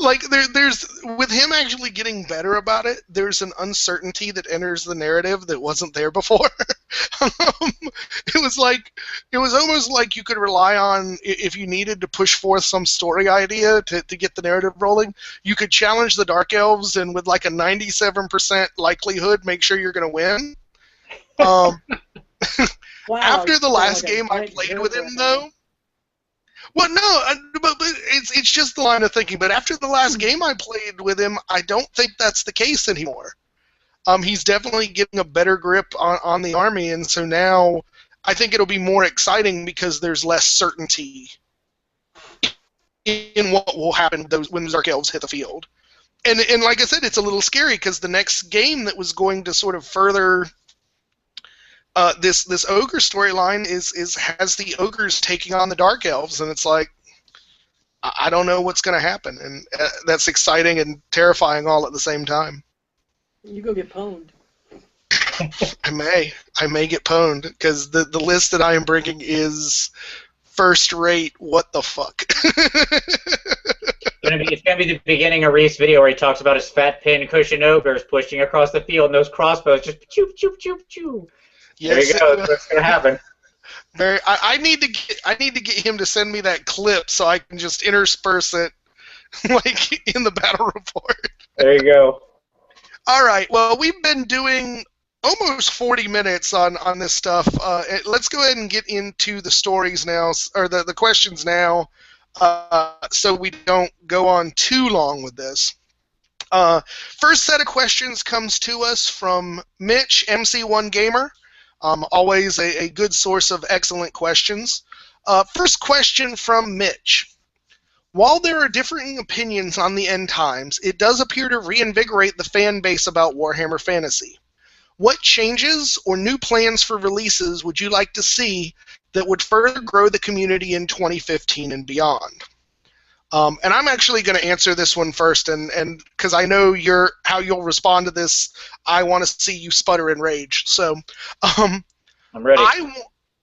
Like, there's with him actually getting better about it, there's an uncertainty that enters the narrative that wasn't there before. It was almost like you could rely on, if you needed to push forth some story idea to get the narrative rolling, you could challenge the Dark Elves and with like a 97% likelihood make sure you're going to win. Wow, After the last game I played with him, though, well, no, but it's just the line of thinking. But after the last game I played with him, I don't think that's the case anymore. He's definitely getting a better grip on the army, and so now I think it'll be more exciting because there's less certainty in what will happen when the Dark Elves hit the field. And like I said, it's a little scary because the next game that was going to sort of further this ogre storyline has the ogres taking on the Dark Elves, and it's like, I don't know what's going to happen, and that's exciting and terrifying all at the same time. You go get pwned. I may get pwned because the list that I am bringing is first rate. What the fuck? It's gonna be the beginning of Reef's video where he talks about his fat pin cushion ogres pushing across the field, and those crossbows just choop choop choop choop. Yes, there you go. That's what's gonna happen. I need to get him to send me that clip so I can just intersperse it, like in the battle report. There you go. All right. Well, we've been doing almost 40 minutes on this stuff. Let's go ahead and get into the stories now, or the questions now, so we don't go on too long with this. First set of questions comes to us from Mitch, MC1 Gamer. Always a good source of excellent questions. First question from Mitch. While there are differing opinions on the end times, it does appear to reinvigorate the fan base about Warhammer Fantasy. What changes or new plans for releases would you like to see that would further grow the community in 2015 and beyond? And I'm actually going to answer this one first, and because I know how you'll respond to this, I want to see you sputter in rage. So, I'm ready.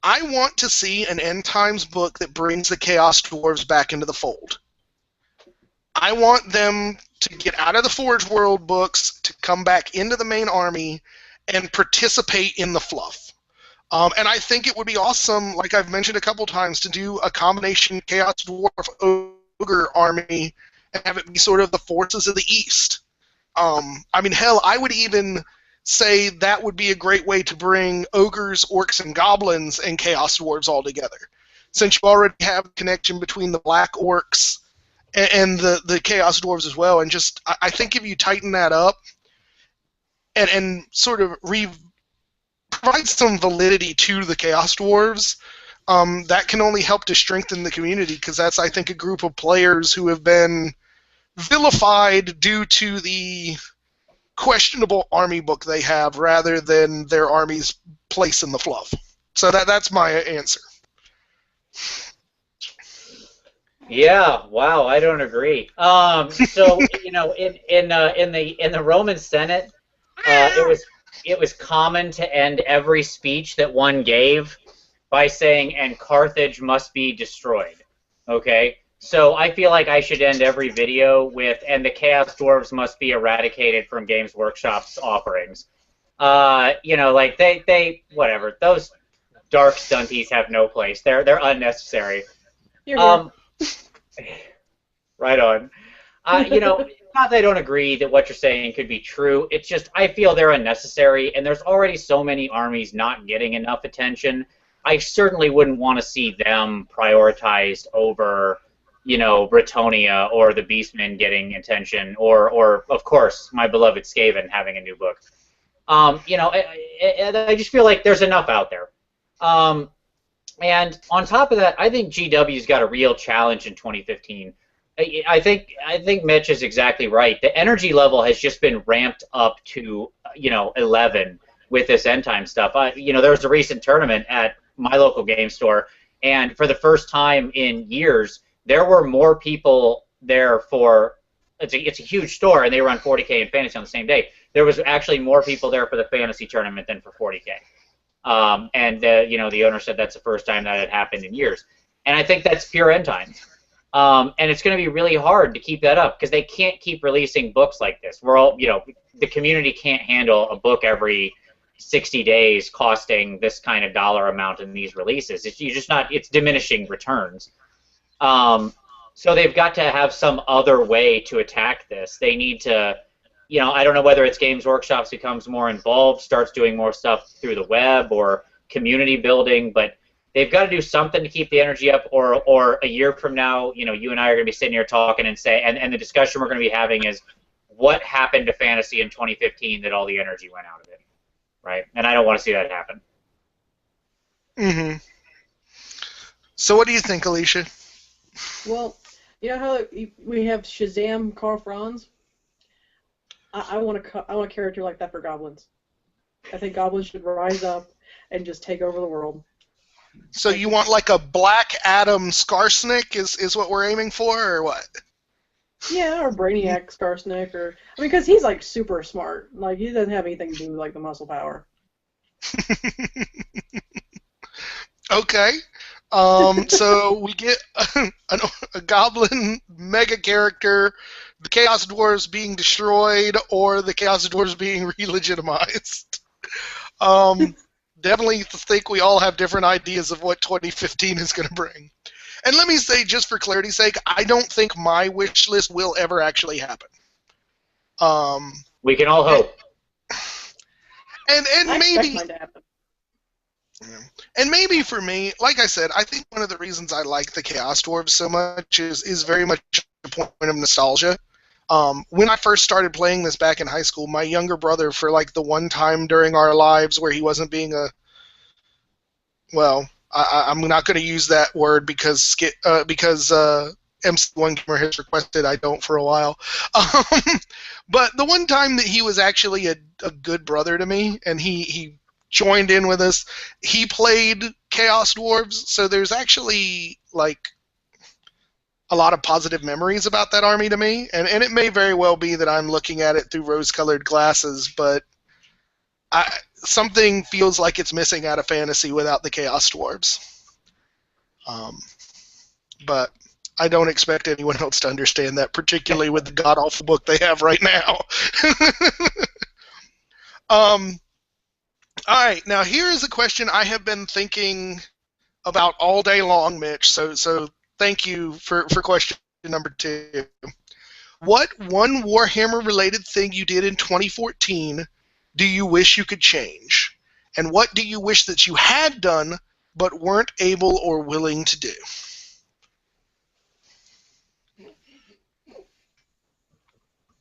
I want to see an end times book that brings the Chaos Dwarves back into the fold. I want them to get out of the Forge World books, to come back into the main army, and participate in the fluff. And I think it would be awesome, like I've mentioned a couple times, to do a combination Chaos Dwarf Ogre army and have it be sort of the forces of the East. I mean, hell, I would even say that would be a great way to bring ogres, orcs, and goblins and Chaos Dwarves all together. Since you already have a connection between the Black Orcs and the Chaos Dwarves as well, and just, I think if you tighten that up and sort of provide some validity to the Chaos Dwarves, that can only help to strengthen the community, because that's, I think, a group of players who have been vilified due to the questionable army book they have rather than their army's place in the fluff. So that's my answer. Yeah, wow, I don't agree. So in the Roman Senate, it was common to end every speech that one gave by saying, "And Carthage must be destroyed." Okay, so I feel like I should end every video with, "And the Chaos Dwarves must be eradicated from Games Workshop's offerings." Like they whatever, those dark stunties have no place. They're unnecessary. Right on. Not that I don't agree that what you're saying could be true. It's just I feel they're unnecessary, and there's already so many armies not getting enough attention. I certainly wouldn't want to see them prioritized over, Bretonia or the Beastmen getting attention, or of course, my beloved Skaven having a new book. I just feel like there's enough out there. And on top of that, I think GW's got a real challenge in 2015. I think Mitch is exactly right. The energy level has just been ramped up to 11 with this end time stuff. There was a recent tournament at my local game store, and for the first time in years, there were more people there for. It's a huge store, and they run 40K and fantasy on the same day. There was actually more people there for the fantasy tournament than for 40K. The owner said that's the first time that had happened in years. And I think that's pure end times. And it's going to be really hard to keep that up because they can't keep releasing books like this. We're all, the community can't handle a book every 60 days costing this kind of dollar amount in these releases. It's diminishing returns. So they've got to have some other way to attack this. They need to, I don't know whether it's Games Workshops becomes more involved, starts doing more stuff through the web or community building, but they've got to do something to keep the energy up, or a year from now, you and I are going to be sitting here talking and and the discussion we're going to be having is what happened to fantasy in 2015 that all the energy went out of it, right? And I don't want to see that happen. Mm-hmm. So what do you think, Alicia? Well, you know how we have Shazam Carl Franz? I want a character like that for goblins. I think goblins should rise up and just take over the world. So you want like a Black Adam Skarsnik is what we're aiming for, or what? Yeah, or Brainiac Skarsnik, because he's like super smart. Like he doesn't have anything to do with like the muscle power. Okay. So we get a goblin mega character, the Chaos Dwarves being destroyed, or the Chaos Dwarves being re-legitimized. Definitely think we all have different ideas of what 2015 is going to bring. And let me say, just for clarity's sake, I don't think my wish list will ever actually happen. We can all hope. And I maybe. expect mine to happen. And maybe for me, like I said, I think one of the reasons I like the Chaos Dwarves so much is very much a point of nostalgia. When I first started playing this back in high school, my younger brother, for like the one time during our lives where he wasn't being I'm not going to use that word because MC1 Gamer has requested I don't for a while. But the one time that he was actually a good brother to me, and he joined in with us, he played Chaos Dwarves, so there's actually like a lot of positive memories about that army to me, and it may very well be that I'm looking at it through rose-colored glasses, but something feels like it's missing out of fantasy without the Chaos Dwarves. But I don't expect anyone else to understand that, particularly with the god-awful book they have right now. All right, now here is a question I have been thinking about all day long, Mitch, so thank you for question number 2. What one Warhammer-related thing you did in 2014 do you wish you could change? And what do you wish that you had done but weren't able or willing to do?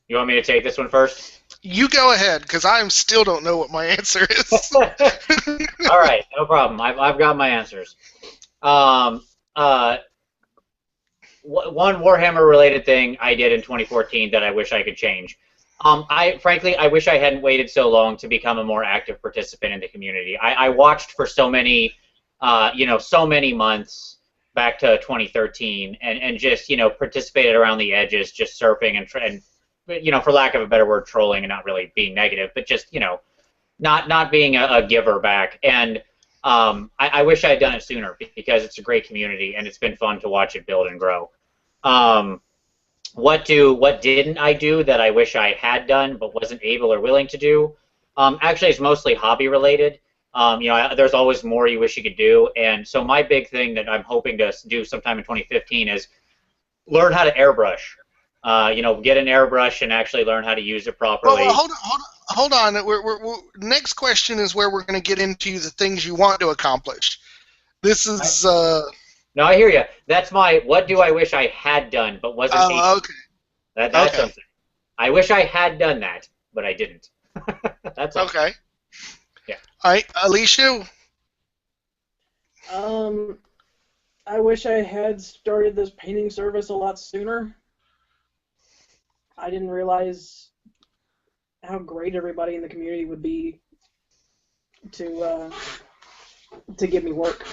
You want me to take this one first? You go ahead, because I still don't know what my answer is. All right, no problem. I've got my answers. One Warhammer-related thing I did in 2014 that I wish I could change. Frankly, I wish I hadn't waited so long to become a more active participant in the community. I watched for so many, so many months back to 2013, and just participated around the edges, just surfing and for lack of a better word, trolling, and not really being negative, but just not being a giver back. And I wish I had done it sooner, because it's a great community and it's been fun to watch it build and grow. What didn't I do that I wish I had done but wasn't able or willing to do? Actually, it's mostly hobby related. There's always more you wish you could do, and so my big thing that I'm hoping to do sometime in 2015 is learn how to airbrush. Get an airbrush and actually learn how to use it properly. Well, hold on. Next question is where we're going to get into the things you want to accomplish. This is. No, I hear you. That's my. What do I wish I had done but wasn't able? Okay. That's okay. Something. I wish I had done that, but I didn't. That's all. Okay. Yeah. All right, Alicia. I wish I had started this painting service a lot sooner. I didn't realize how great everybody in the community would be to give me work.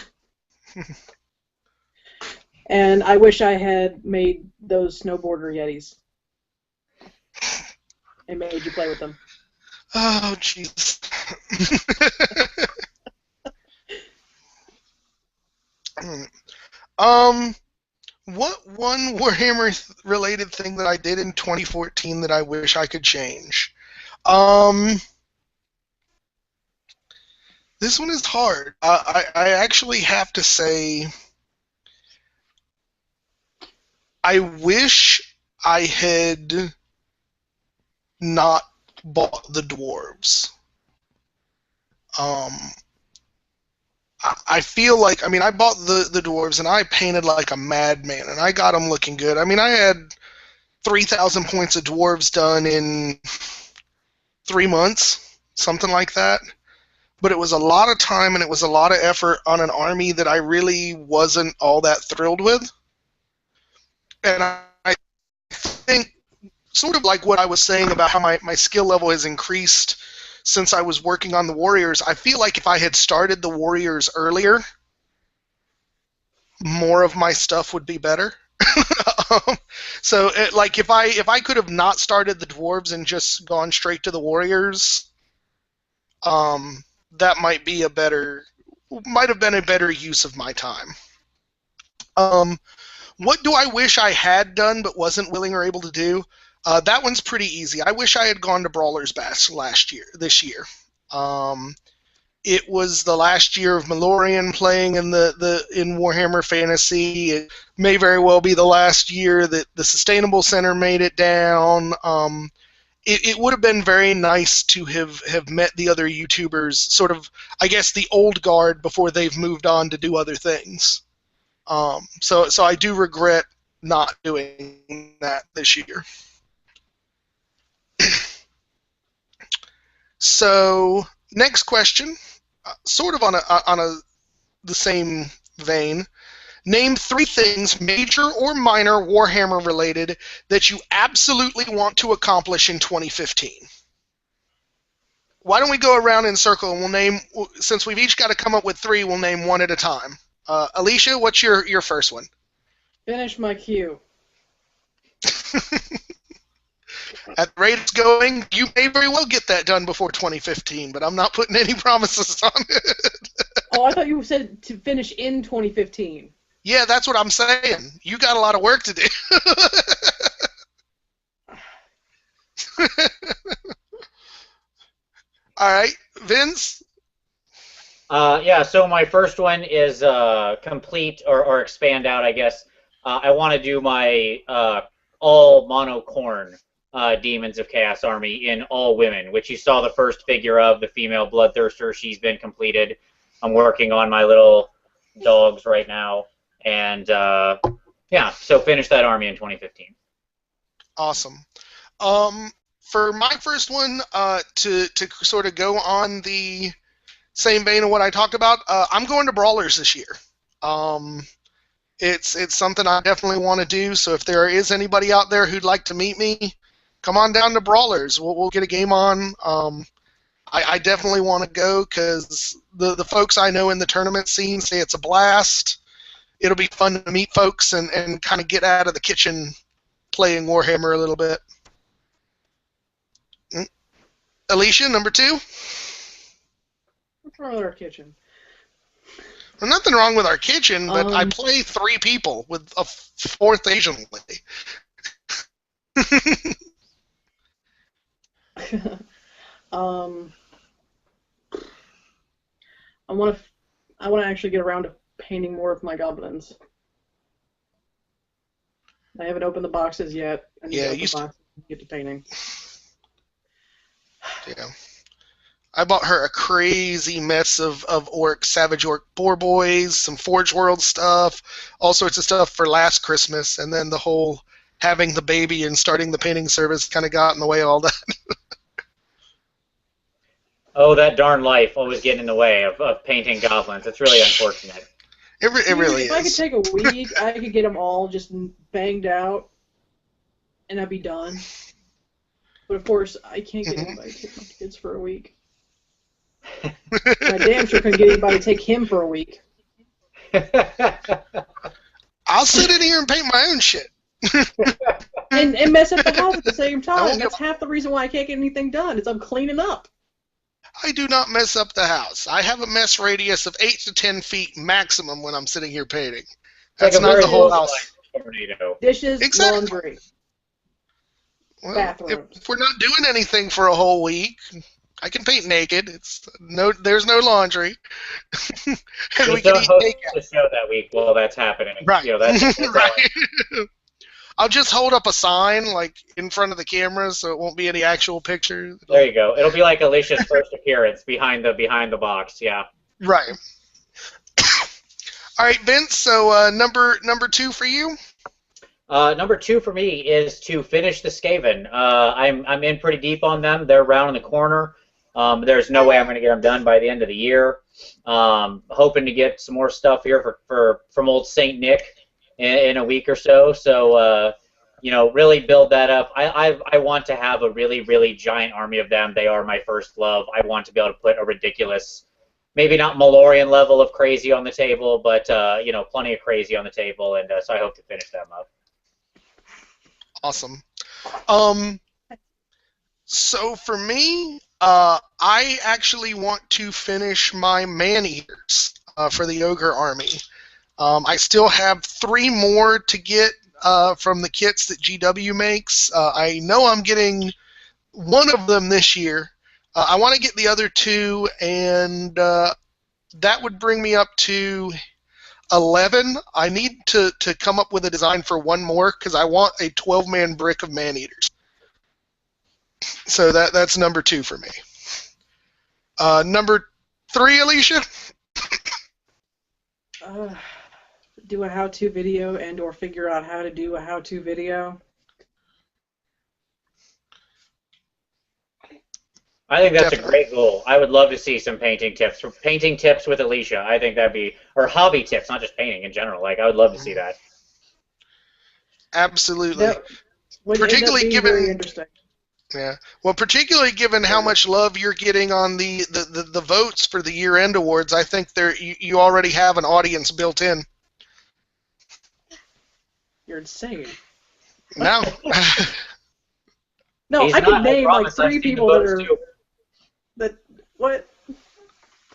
And I wish I had made those snowboarder Yetis and made you play with them. Oh, jeez. What one Warhammer-related thing that I did in 2014 that I wish I could change? This one is hard. I actually have to say I wish I had not bought the dwarves. I feel like, I bought the dwarves and I painted like a madman and I got them looking good. I had 3,000 points of dwarves done in 3 months, something like that. But it was a lot of time and it was a lot of effort on an army that I really wasn't all that thrilled with. And I think, sort of like what I was saying about how my skill level has increased since I was working on the Warriors, I feel like if I had started the Warriors earlier, more of my stuff would be better. So, if I could have not started the Dwarves and just gone straight to the Warriors, that might have been a better use of my time. What do I wish I had done but wasn't willing or able to do? That one's pretty easy. I wish I had gone to Brawler's Bash this year. It was the last year of Malorian playing in Warhammer Fantasy. It may very well be the last year that the Sustainable Center made it down. It would have been very nice to have met the other YouTubers, sort of, I guess, the old guard before they've moved on to do other things. So I do regret not doing that this year. So, next question, sort of on the same vein. Name 3 things, major or minor Warhammer related, that you absolutely want to accomplish in 2015. Why don't we go around in circle and we'll name, since we've each got to come up with 3, we'll name one at a time. Alicia, what's your first one? Finish my queue. At the rate it's going, you may very well get that done before 2015, but I'm not putting any promises on it. Oh, I thought you said to finish in 2015. Yeah, that's what I'm saying. You got a lot of work to do. All right, Vince? Yeah, so my first one is complete or expand out, I guess. I want to do my all mono corn Demons of Chaos army in all women, which you saw the first figure of, the female Bloodthirster. She's been completed. I'm working on my little dogs right now. And yeah, so finish that army in 2015. Awesome. For my first one, to sort of go on the same vein of what I talked about, I'm going to Brawlers this year. It's something I definitely want to do, so if there is anybody out there who'd like to meet me, come on down to Brawlers. We'll get a game on. I definitely want to go because the folks I know in the tournament scene say it's a blast. It'll be fun to meet folks and kind of get out of the kitchen playing Warhammer a little bit. Alicia, number 2? What's wrong with our kitchen? Well, nothing wrong with our kitchen, but I play 3 people with a 4th occasionally. I want to actually get around to painting more of my goblins. I haven't opened the boxes yet. I need to open the boxes and get to painting. Yeah. I bought her a crazy mess of orc, Savage Orc Boar Boys, some Forge World stuff, all sorts of stuff for last Christmas, and then the whole having the baby and starting the painting service kind of got in the way of all that. Oh, that darn life always getting in the way of painting goblins. It's really unfortunate. It really is. If I could take a week, I could get them all just banged out, and I'd be done. But of course, I can't get anybody to take my kids for a week. I damn sure couldn't get anybody to take him for a week. I'll sit in here and paint my own shit. and mess up the house at the same time. That's half the reason why I can't get anything done, is I'm cleaning up. I do not mess up the house. I have a mess radius of 8 to 10 feet maximum when I'm sitting here painting. That's like not the whole house. Dishes, exactly. laundry, well, bathrooms. If we're not doing anything for a whole week, I can paint naked. There's no laundry. And we can eat takeout. The show that week while that's happening. Right. You know, that's right. I'll just hold up a sign like in front of the camera, so it won't be any actual pictures. There you go. It'll be like Alicia's first appearance behind the box. Yeah. Right. All right, Vince. So number 2 for you. Number 2 for me is to finish the Skaven. I'm in pretty deep on them. They're around the corner. There's no way I'm going to get them done by the end of the year. Hoping to get some more stuff here from old Saint Nick in a week or so. So, you know, really build that up. I want to have a really, really giant army of them. They are my first love. I want to be able to put a ridiculous, maybe not Malorian level of crazy on the table, but, you know, plenty of crazy on the table. And so I hope to finish them up. Awesome. So for me, I actually want to finish my man-eaters for the Ogre army. I still have 3 more to get from the kits that GW makes. I know I'm getting one of them this year. I want to get the other 2, and that would bring me up to 11. I need to come up with a design for one more because I want a 12-man brick of man-eaters. So that's number 2 for me. Number 3, Alicia? Do a how-to video and or figure out how to do a how-to video. I think that's Definitely. A great goal. I would love to see some painting tips. Painting tips with Alicia. I think that'd be, or hobby tips, not just painting in general. Like, I would love to see that. Absolutely. That would particularly end up being very interesting. Yeah. Well, particularly given how much love you're getting on the votes for the year-end awards, I think you already have an audience built in. You're insane. No. No, He's I not, can name like promise, I've 3 seen the people that votes, are too. that. What?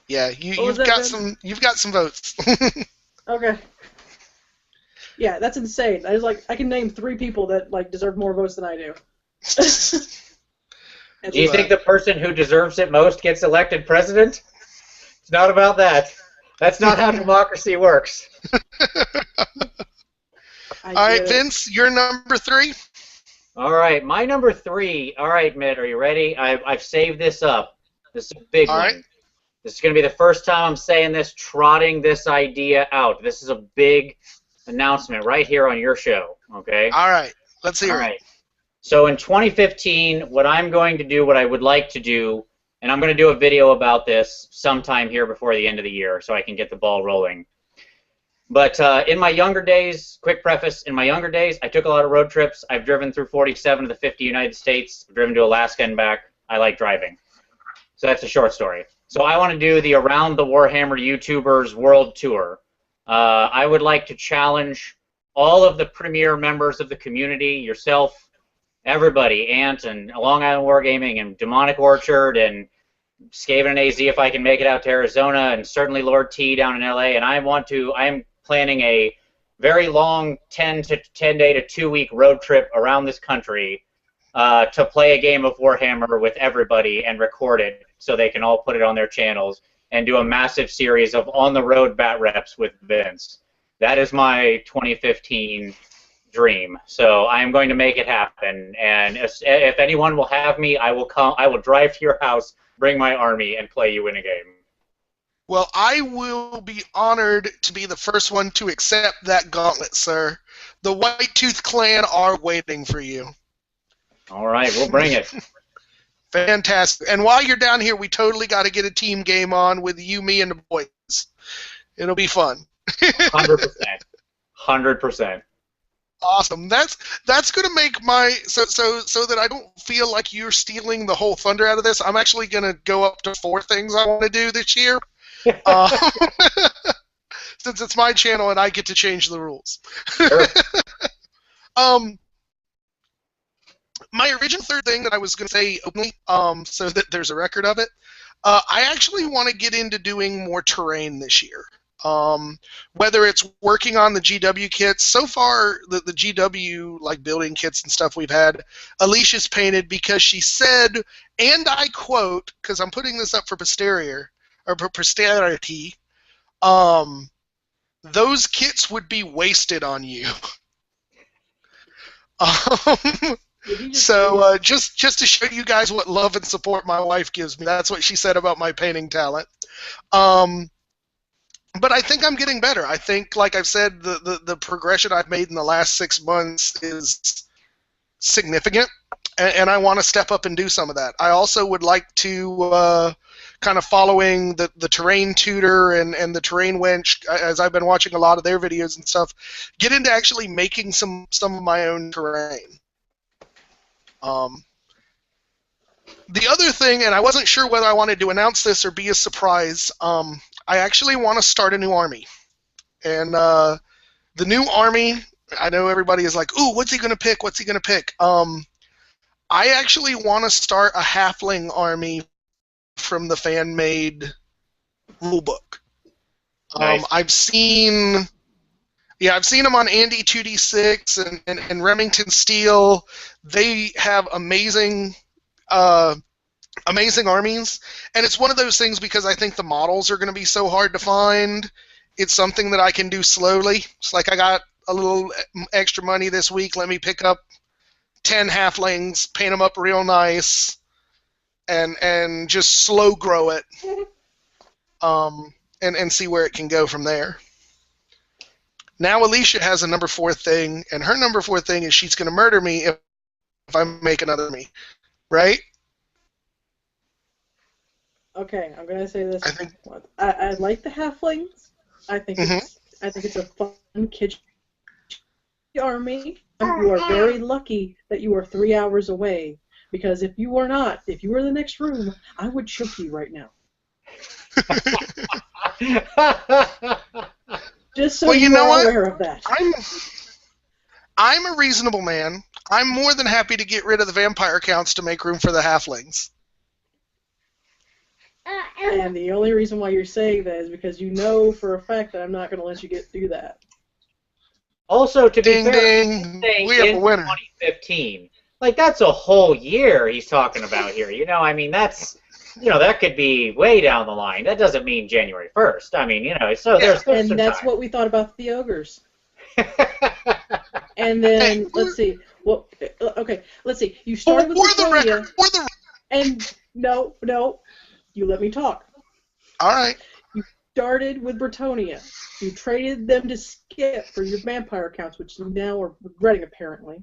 Yeah, What was you've that, got Vince? you've got some votes. Okay. Yeah, that's insane. I can name 3 people that like deserve more votes than I do. Do you think the person who deserves it most gets elected president? It's not about that. That's not how democracy works. All right, Vince, you're number 3. All right, my number 3. All right, Mitt, are you ready? I've saved this up. This is a big All one. right. This is going to be the first time I'm saying this, trotting this idea out. This is a big announcement right here on your show, okay? All right, let's hear All it. right. So in 2015, what I'm going to do, what I would like to do, and I'm going to do a video about this sometime here before the end of the year so I can get the ball rolling. But in my younger days, quick preface, in my younger days, I took a lot of road trips. I've driven through 47 of the 50 United States. I've driven to Alaska and back. I like driving. So that's a short story. So I want to do the Around the Warhammer YouTubers World Tour. I would like to challenge all of the premier members of the community, yourself, everybody, Ant and Long Island Wargaming and Demonic Orchard and Skaven and AZ if I can make it out to Arizona, and certainly Lord T down in LA. And I'm planning a very long 10 day to 2 week road trip around this country to play a game of Warhammer with everybody and record it so they can all put it on their channels and do a massive series of on-the-road bat reps with Vince. That is my 2015 dream. So I am going to make it happen. And if anyone will have me, I will come. I will drive to your house, bring my army, and play you in a game. Well, I will be honored to be the first one to accept that gauntlet, sir. The White Tooth Clan are waiting for you. All right, we'll bring it. Fantastic. And while you're down here, we totally got to get a team game on with you, me, and the boys. It'll be fun. 100%. 100%. Awesome. That's gonna make my so that I don't feel like you're stealing the whole thunder out of this. I'm actually gonna go up to 4 things I want to do this year. Since it's my channel and I get to change the rules. Sure. My original 3rd thing that I was going to say openly, so that there's a record of it, I actually want to get into doing more terrain this year. Whether it's working on the GW kits, so far the GW like building kits and stuff we've had, Alicia's painted because she said, and I quote, because I'm putting this up for posterity, those kits would be wasted on you. So just to show you guys what love and support my wife gives me, that's what she said about my painting talent. But I think I'm getting better. I think, like I've said, the progression I've made in the last 6 months is significant, and I want to step up and do some of that. I also would like to, kind of following the terrain tutor and the terrain wench, as I've been watching a lot of their videos and stuff, get into actually making some of my own terrain. The other thing, and I wasn't sure whether I wanted to announce this or be a surprise, I actually want to start a new army. And the new army, I know everybody is like, ooh, what's he going to pick? What's he going to pick? I actually want to start a halfling army from the fan-made rulebook. Nice. I've seen them on Andy 2D6 and Remington Steel. They have amazing armies, and it's one of those things because I think the models are going to be so hard to find. It's something that I can do slowly. It's like I got a little extra money this week. Let me pick up 10 halflings, paint them up real nice, and just slow grow it, and see where it can go from there. Now Alicia has a number 4 thing, and her number 4 thing is she's going to murder me if I make another me, right? Okay, I'm gonna say this. I think I like the halflings. I think it's a fun kitchen army. You are very lucky that you are 3 hours away, because if you were not, if you were in the next room, I would choke you right now. Just so you are aware of that. I'm a reasonable man. I'm more than happy to get rid of the vampire counts to make room for the halflings. And the only reason why you're saying that is because you know for a fact that I'm not going to let you do that. Also, to be Ding, fair, ding. We have a winner. 2015. Like, that's a whole year he's talking about here. You know, I mean, that's, you know, that could be way down the line. That doesn't mean January 1st. I mean, you know, so there's and some that's time. what we thought about the ogres. And then, let's see. Well, okay, let's see. You started with Bretonia. And no, you let me talk. All right. You started with Bretonia. You traded them to Skip for your vampire accounts, which you now are regretting, apparently.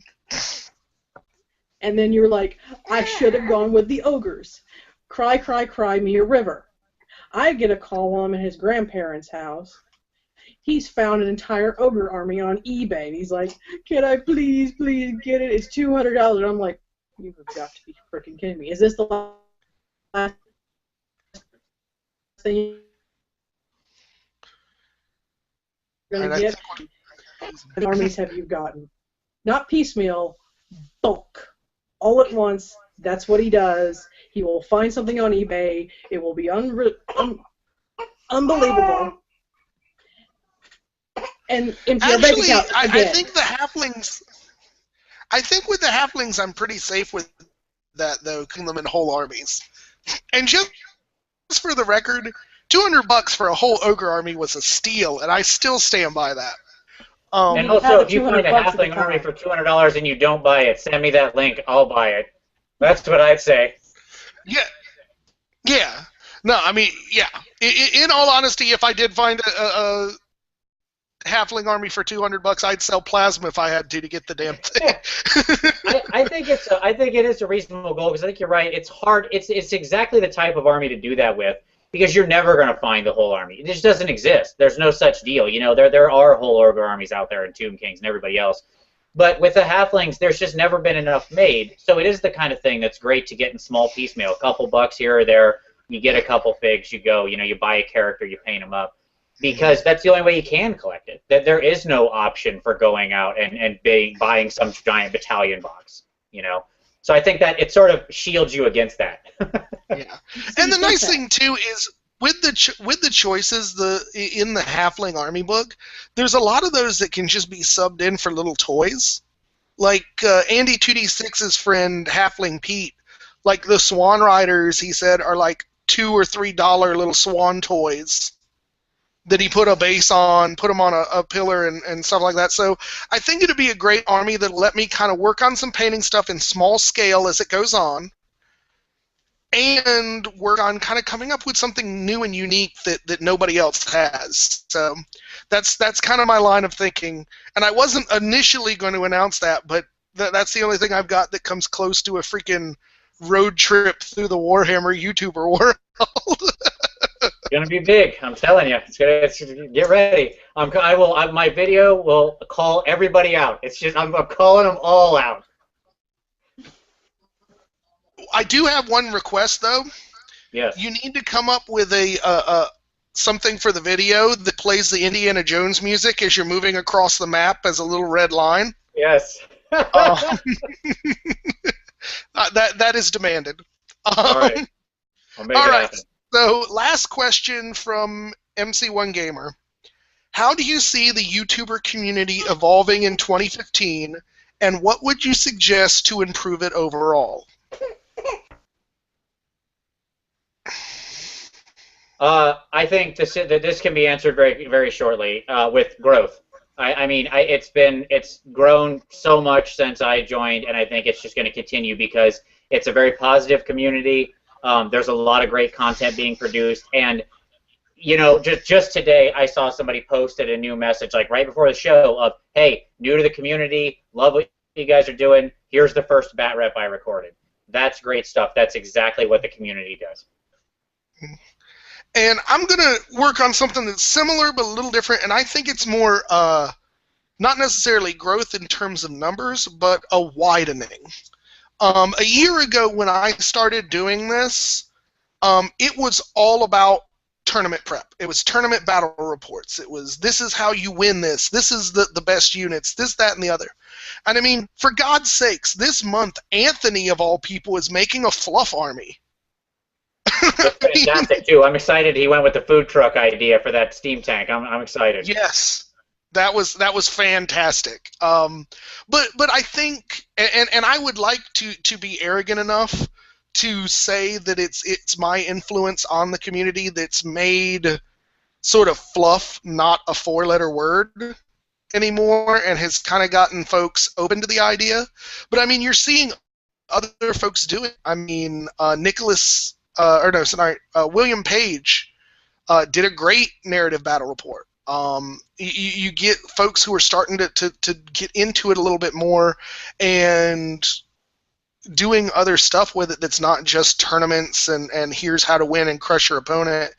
And then you're like, I should have gone with the ogres. Cry, cry, cry me a river. I get a call while I'm in his grandparents' house. He's found an entire ogre army on eBay. And he's like, can I please get it? It's $200. And I'm like, you've got to be freaking kidding me. Is this the last thing you're going to get? How many armies have you gotten? Not piecemeal, bulk. All at once. That's what he does. He will find something on eBay. It will be unbelievable. And into your bank account again. I think the halflings. I think with the halflings, I'm pretty safe with that, though, killing them in whole armies. And just for the record, $200 for a whole ogre army was a steal, and I still stand by that. And also, if you find a halfling army for $200 and you don't buy it, send me that link. I'll buy it. That's what I'd say. Yeah. No, I mean, yeah. In all honesty, if I did find a halfling army for $200, I'd sell plasma if I had to get the damn thing. I think it is a reasonable goal because I think you're right. It's hard. It's exactly the type of army to do that with because you're never going to find the whole army. It just doesn't exist. There's no such deal. You know, there are whole ogre armies out there in Tomb Kings and everybody else. But with the halflings, there's just never been enough made. So it is the kind of thing that's great to get in small piecemeal. A couple bucks here or there. You get a couple figs. You go. You know, you buy a character. You paint them up. Because that's the only way you can collect it. That there is no option for going out and buying some giant battalion box, you know. So I think that it sort of shields you against that. Yeah, and the nice thing too is with the choices in the halfling army book, there's a lot of those that can just be subbed in for little toys, like Andy 2D6's friend Halfling Pete. Like the Swan Riders, he said, are like $2 or $3 little swan toys that he put a base on, put them on a pillar and stuff like that. So I think it'd be a great army that'll let me kind of work on some painting stuff in small scale as it goes on, and work on kind of coming up with something new and unique that nobody else has. So that's kind of my line of thinking. And I wasn't initially going to announce that, but that's the only thing I've got that comes close to a freaking road trip through the Warhammer YouTuber world. It's gonna be big. I'm telling you. Get ready. My video will call everybody out. It's just I'm calling them all out. I do have one request though. Yes. You need to come up with a something for the video that plays the Indiana Jones music as you're moving across the map as a little red line. Yes. That is demanded. All right. I'll make it happen. So, last question from MC1 Gamer. How do you see the YouTuber community evolving in 2015, and what would you suggest to improve it overall? I think this can be answered very, very shortly with growth. I mean, it's grown so much since I joined, and I think it's just going to continue because it's a very positive community. There's a lot of great content being produced, and you know, just today I saw somebody posted a new message like right before the show of, "Hey, new to the community, love what you guys are doing. Here's the first bat rep I recorded." That's great stuff. That's exactly what the community does. And I'm gonna work on something that's similar but a little different, and I think it's more not necessarily growth in terms of numbers, but a widening. A year ago when I started doing this, it was all about tournament prep. It was tournament battle reports. It was, this is how you win this. This is the best units. This, that, and the other. And I mean, for God's sakes, this month, Anthony, of all people, is making a fluff army. That's fantastic, too. I'm excited he went with the food truck idea for that steam tank. I'm excited. Yes. That was fantastic. But I think, and I would like to be arrogant enough to say that it's my influence on the community that's made sort of fluff not a four-letter word anymore, and has kind of gotten folks open to the idea. But I mean, you're seeing other folks do it. I mean, William Page did a great narrative battle report. You get folks who are starting to get into it a little bit more and doing other stuff with it that's not just tournaments and here's how to win and crush your opponent,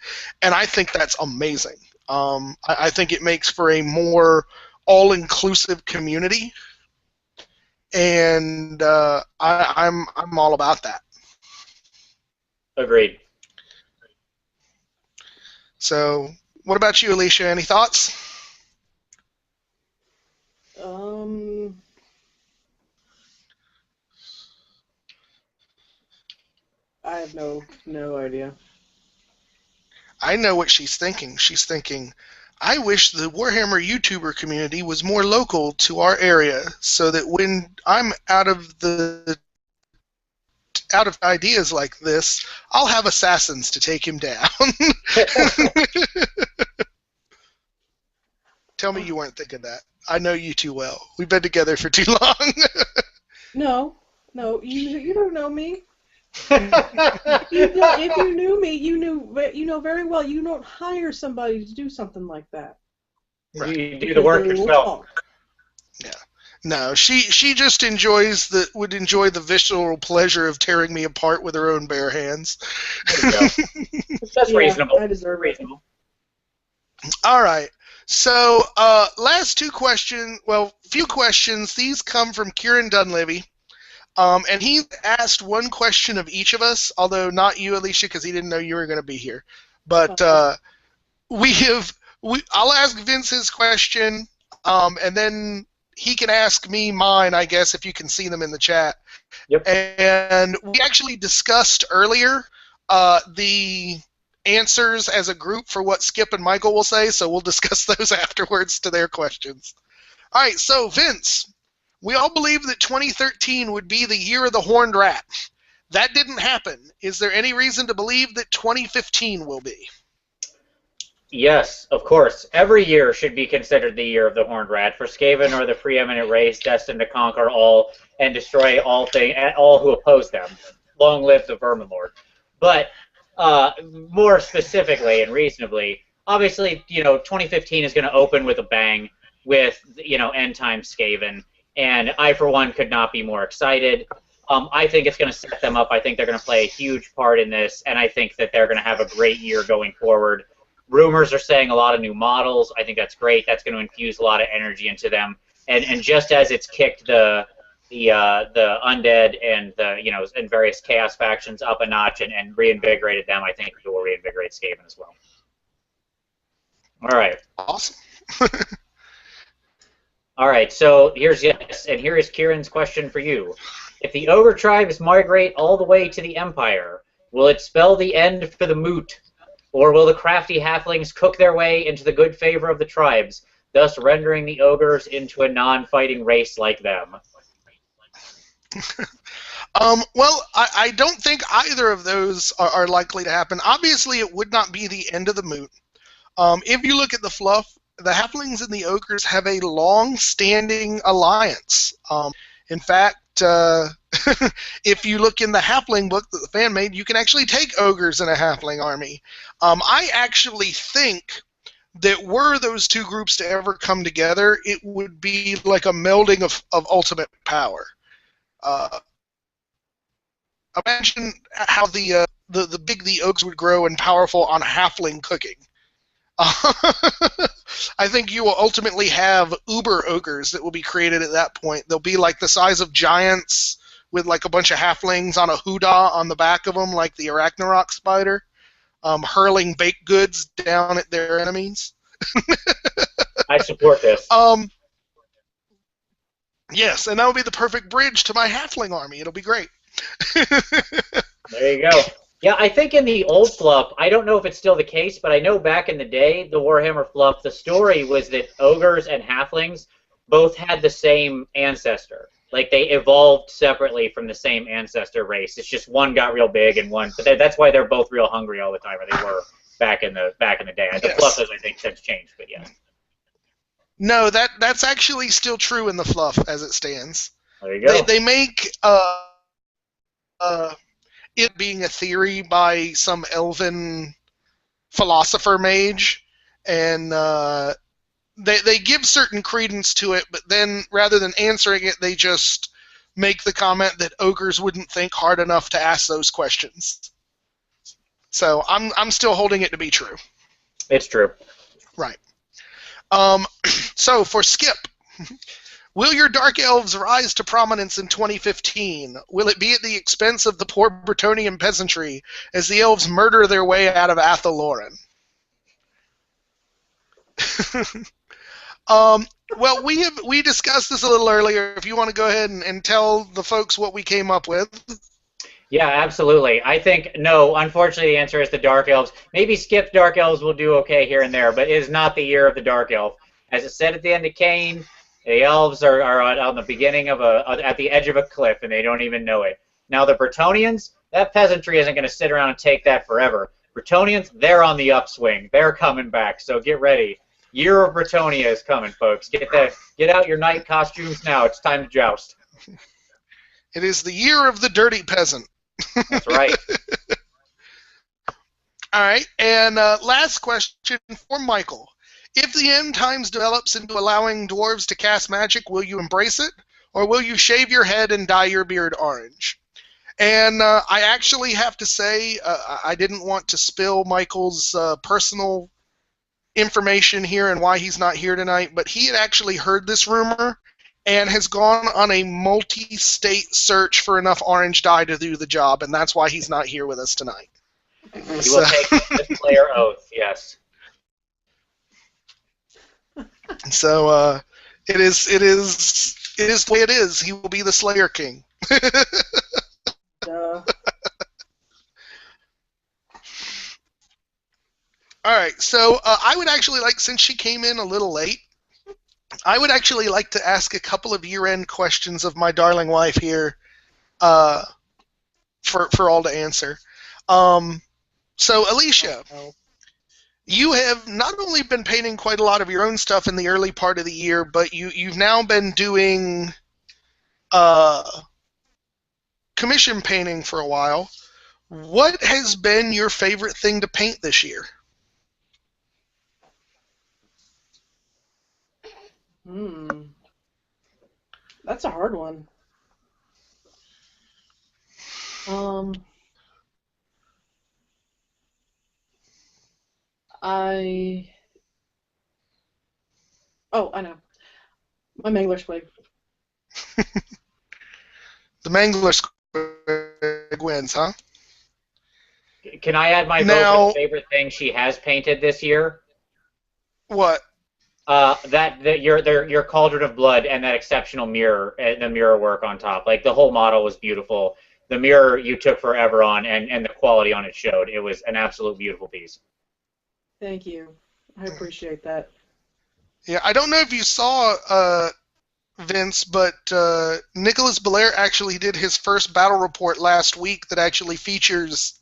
and I think that's amazing. I think it makes for a more all-inclusive community, and I'm all about that. Agreed. So, what about you, Alicia? Any thoughts? I have no idea. I know what she's thinking. She's thinking, I wish the Warhammer YouTuber community was more local to our area, so that when I'm out of ideas like this, I'll have assassins to take him down. Tell me you weren't thinking that. I know you too well. We've been together for too long. No, you don't know me. If you knew me, you know very well you don't hire somebody to do something like that. Right. You do the work yourself. Yeah. No, she just would enjoy the visceral pleasure of tearing me apart with her own bare hands. There you go. That's reasonable. I deserve reasonable. All right. So, last two questions. Well, few questions. These come from Kieran Dunleavy. And he asked one question of each of us, although not you, Alicia, because he didn't know you were going to be here. But I'll ask Vince his question, and then he can ask me mine, I guess, if you can see them in the chat. Yep. And we actually discussed earlier the answers as a group for what Skip and Michael will say, so we'll discuss those afterwards to their questions. All right, so Vince, we all believe that 2013 would be the year of the Horned Rat. That didn't happen. Is there any reason to believe that 2015 will be? Yes, of course. Every year should be considered the year of the Horned Rat, for Skaven are the preeminent race destined to conquer all and destroy all who oppose them. Long live the Vermin Lord. But more specifically and reasonably, obviously, 2015 is going to open with a bang with, End Time Skaven, and I, for one, could not be more excited. I think it's going to set them up. I think they're going to play a huge part in this, and I think that they're going to have a great year going forward. Rumors are saying a lot of new models. I think that's great. That's going to infuse a lot of energy into them. And just as it's kicked the undead and the and various chaos factions up a notch and reinvigorated them, I think it will reinvigorate Skaven as well. All right. Awesome. All right. So here is Kieran's question for you. If the ogre tribes migrate all the way to the Empire, will it spell the end for the moot? Or will the crafty halflings cook their way into the good favor of the tribes, thus rendering the ogres into a non-fighting race like them? Well, I don't think either of those are likely to happen. Obviously, it would not be the end of the moot. If you look at the fluff, the halflings and the ogres have a long-standing alliance. In fact, if you look in the halfling book that the fan made, you can actually take ogres in a halfling army. I actually think that were those two groups to ever come together, it would be like a melding of ultimate power. Imagine how the big the ogres would grow and powerful on halfling cooking. I think you will ultimately have uber ogres that will be created at that point. They'll be like the size of giants with like a bunch of halflings on a hoodah on the back of them, like the Arachnarok spider. hurling baked goods down at their enemies. I support this. Yes, and that would be the perfect bridge to my halfling army. It'll be great. There you go. Yeah, I think in the old fluff, I don't know if it's still the case, but I know back in the day, the Warhammer fluff, the story was that ogres and halflings both had the same ancestor. Like, they evolved separately from the same ancestor race. It's just one got real big and one... But that's why they're both real hungry all the time, or they were back in the day. The fluff has, I think, since changed, but yeah. No, that's actually still true in the fluff as it stands. There you go. They make it being a theory by some elven philosopher mage, and they give certain credence to it, but then rather than answering it, they just make the comment that ogres wouldn't think hard enough to ask those questions. So I'm still holding it to be true. It's true. Right. So for Skip, will your Dark Elves rise to prominence in 2015? Will it be at the expense of the poor Bretonnian peasantry as the elves murder their way out of Athaloran? Well, we discussed this a little earlier. If you want to go ahead and tell the folks what we came up with. Yeah, absolutely. I think, no, unfortunately the answer is the Dark Elves. Maybe Skip's Dark Elves will do okay here and there, but it is not the year of the Dark Elf. As it said at the end of Cain, the elves are on the beginning of at the edge of a cliff, and they don't even know it. Now the Bretonnians, that peasantry isn't going to sit around and take that forever. Bretonnians, they're on the upswing. They're coming back, so get ready. Year of Bretonnia is coming, folks. Get out your night costumes now. It's time to joust. It is the year of the dirty peasant. That's right. All right, and last question for Michael. If the end times develops into allowing dwarves to cast magic, will you embrace it, or will you shave your head and dye your beard orange? And I actually have to say, I didn't want to spill Michael's personal information here and why he's not here tonight, but he had actually heard this rumor and has gone on a multi-state search for enough orange dye to do the job, and that's why he's not here with us tonight. He will take this player oath, yes. So it is the way it is. He will be the Slayer King. All right, so I would actually like, since she came in a little late, I would actually like to ask a couple of year-end questions of my darling wife here for all to answer. So, Alicia, you have not only been painting quite a lot of your own stuff in the early part of the year, but you've now been doing commission painting for a while. What has been your favorite thing to paint this year? That's a hard one. I know. My Mangler Squig. The Mangler Squig wins, huh? Can I add my vote for the favorite thing she has painted this year? What? Your Cauldron of Blood and that exceptional mirror, and the mirror work on top. Like, the whole model was beautiful. The mirror you took forever on, and the quality on it showed. It was an absolute beautiful piece. Thank you. I appreciate that. Yeah, I don't know if you saw, Vince, but Nicholas Belair actually did his first battle report last week that actually features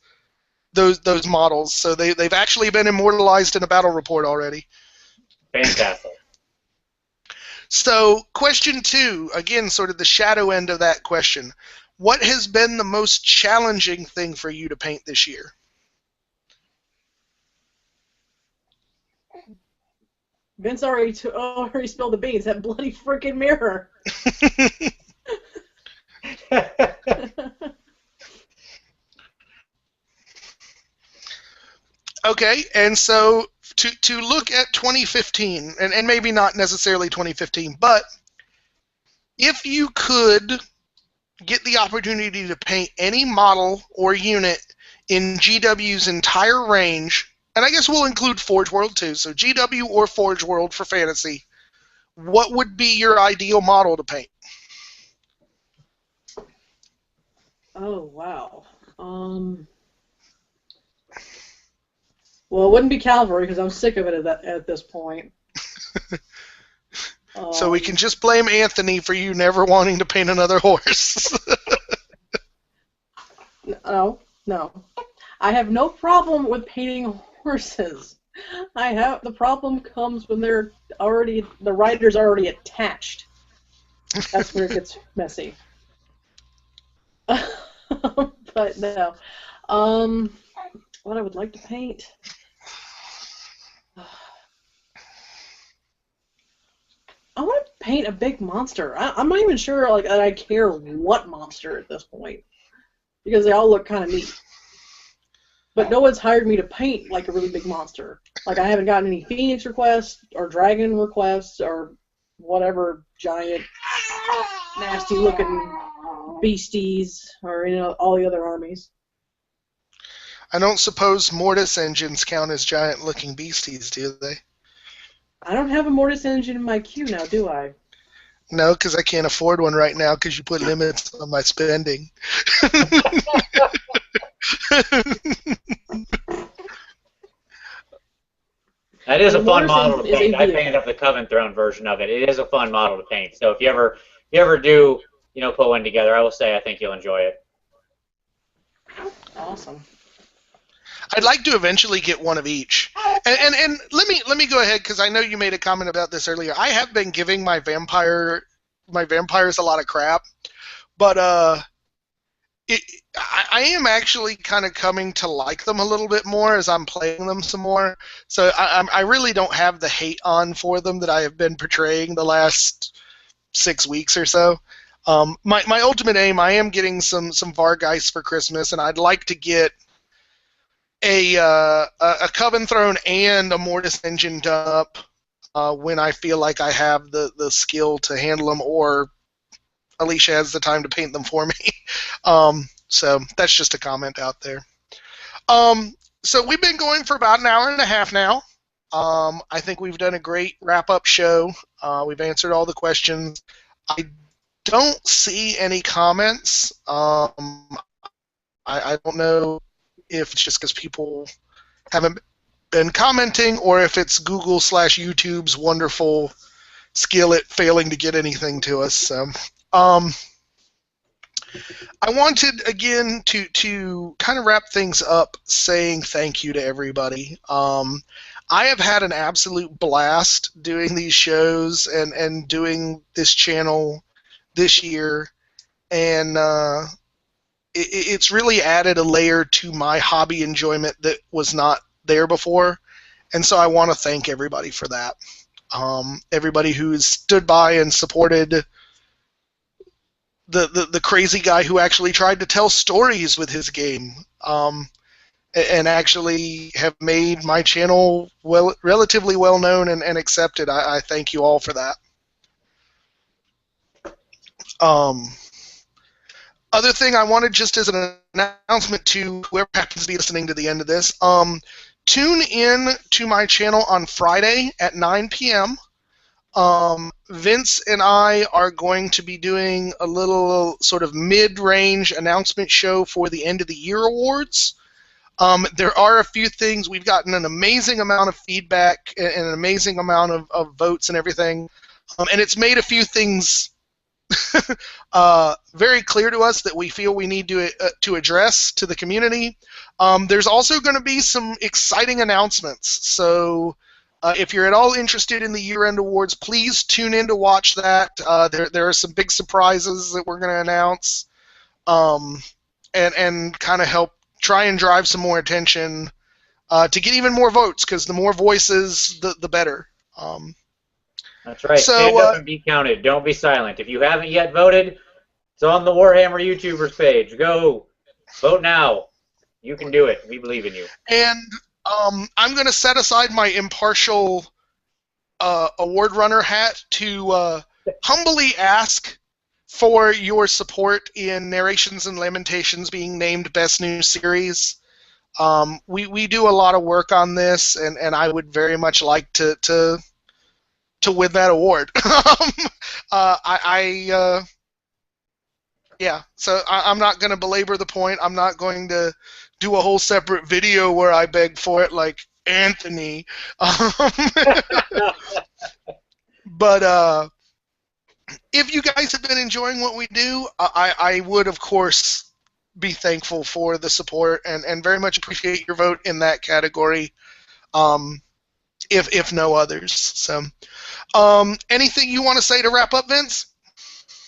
those models. So they've actually been immortalized in a battle report already. Fantastic. So, question 2, again, sort of the shadow end of that question. What has been the most challenging thing for you to paint this year? Vince already spilled the beans. That bloody freaking mirror. Okay, and so to look at 2015, and maybe not necessarily 2015, but if you could get the opportunity to paint any model or unit in GW's entire range, and I guess we'll include Forge World too, so GW or Forge World for fantasy, what would be your ideal model to paint? Oh, wow. Well, it wouldn't be cavalry because I'm sick of it at this point. So we can just blame Anthony for you never wanting to paint another horse. No. I have no problem with painting horses. The problem comes when the rider's already attached. That's where it gets messy. But no. What I would like to paint. I want to paint a big monster. I'm not even sure that I care what monster at this point, because they all look kind of neat. But no one's hired me to paint like a really big monster. Like I haven't gotten any Phoenix requests or Dragon requests or whatever giant, nasty-looking beasties or all the other armies. I don't suppose Mortis engines count as giant-looking beasties, do they? I don't have a Mortis engine in my queue now, do I? No, because I can't afford one right now because you put limits on my spending. That is a fun model to paint. I painted up the Coven Throne version of it. It is a fun model to paint. So if you ever do, put one together, I will say I think you'll enjoy it. Awesome. I'd like to eventually get one of each. And let me go ahead because I know you made a comment about this earlier. I have been giving my vampires a lot of crap, but I am actually kind of coming to like them a little bit more as I'm playing them some more. So I really don't have the hate on for them that I have been portraying the last 6 weeks or so. My ultimate aim, I am getting some Vargeist for Christmas, and I'd like to get a Coven Throne and a Mortis engine done up when I feel like I have the skill to handle them, or Alicia has the time to paint them for me. So that's just a comment out there. So we've been going for about an hour and a half now. I think we've done a great wrap-up show. We've answered all the questions. I don't see any comments. I don't know if it's just because people haven't been commenting or if it's Google/YouTube's wonderful skill at failing to get anything to us. So, I wanted, again, to kind of wrap things up saying thank you to everybody. I have had an absolute blast doing these shows and doing this channel this year, and it's really added a layer to my hobby enjoyment that was not there before, and so I want to thank everybody for that. Everybody who's stood by and supported the crazy guy who actually tried to tell stories with his game, and actually have made my channel relatively well known and accepted. I thank you all for that. Other thing I wanted, just as an announcement to whoever happens to be listening to the end of this, tune in to my channel on Friday at 9 p.m. Vince and I are going to be doing a little sort of mid-range announcement show for the end of the year awards. There are a few things. We've gotten an amazing amount of feedback and an amazing amount of votes and everything, and it's made a few things very clear to us that we feel we need to address to the community. There's also going to be some exciting announcements. So if you're at all interested in the year-end awards, please tune in to watch that. There are some big surprises that we're going to announce, and kind of help try and drive some more attention to get even more votes, because the more voices, the better. That's right. So, stand up and be counted. Don't be silent. If you haven't yet voted, it's on the Warhammer YouTubers page. Go. Vote now. You can do it. We believe in you. And I'm going to set aside my impartial award runner hat to humbly ask for your support in Narrations and Lamentations being named Best New Series. We do a lot of work on this, and I would very much like to win that award. Yeah, so I'm not going to belabor the point. I'm not going to do a whole separate video where I beg for it like Anthony. But if you guys have been enjoying what we do, I would, of course, be thankful for the support and very much appreciate your vote in that category, if no others. So, anything you want to say to wrap up, Vince?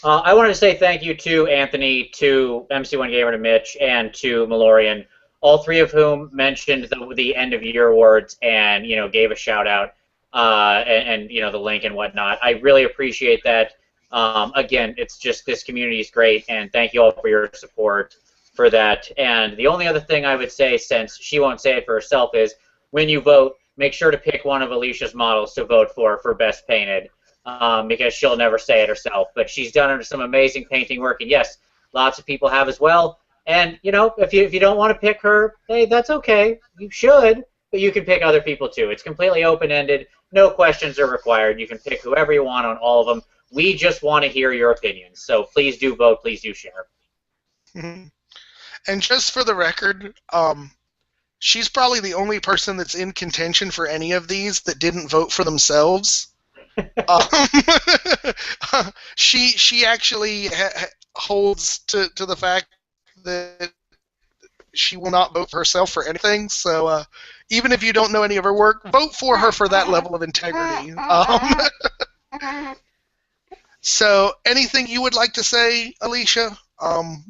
I wanted to say thank you to Anthony, to MC1 Gamer, to Mitch, and to Malorian, all three of whom mentioned the end of year awards and gave a shout out and the link and whatnot. I really appreciate that. Again, it's just this community is great, and thank you all for your support for that. And the only other thing I would say, since she won't say it for herself, is when you vote, make sure to pick one of Alicia's models to vote for Best Painted. Because she'll never say it herself, but she's done some amazing painting work, and yes, lots of people have as well. And if you don't want to pick her, hey, that's okay. You should, but you can pick other people too. It's completely open-ended. No questions are required. You can pick whoever you want on all of them. We just want to hear your opinions, so please do vote. Please do share. And just for the record, she's probably the only person that's in contention for any of these that didn't vote for themselves. She actually holds to the fact that she will not vote for herself for anything. So even if you don't know any of her work, vote for her for that level of integrity. So anything you would like to say, Alicia?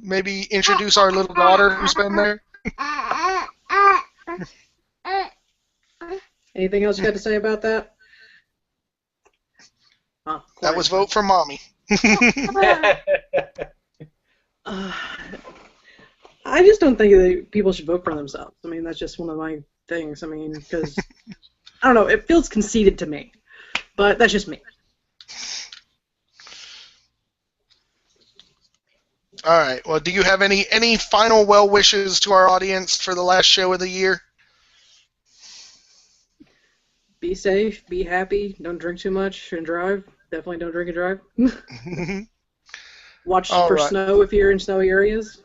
Maybe introduce our little daughter who's been there. Anything else you got to say about that? That was vote for mommy. I just don't think that people should vote for themselves. I mean, that's just one of my things. I mean, because, I don't know, it feels conceited to me. But that's just me. All right. Well, do you have any final well wishes to our audience for the last show of the year? Be safe, be happy, don't drink too much and drive. Definitely don't drink and drive. Watch for snow if you're in snowy areas.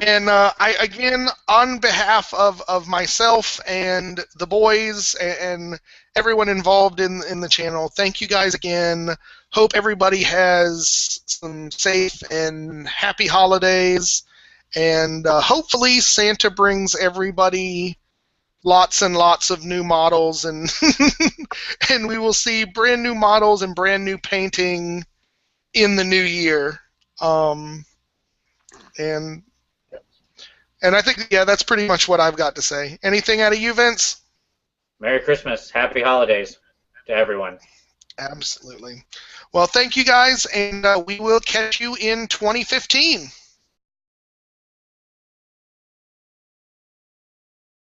And I again, on behalf of myself and the boys and everyone involved in the channel, thank you guys again. Hope everybody has some safe and happy holidays, and hopefully Santa brings everybody lots and lots of new models, and and we will see brand new models and brand new painting in the new year. And I think, yeah, that's pretty much what I've got to say. Anything out of you, Vince? Merry Christmas. Happy holidays to everyone. Absolutely. Well, thank you guys, and we will catch you in 2015.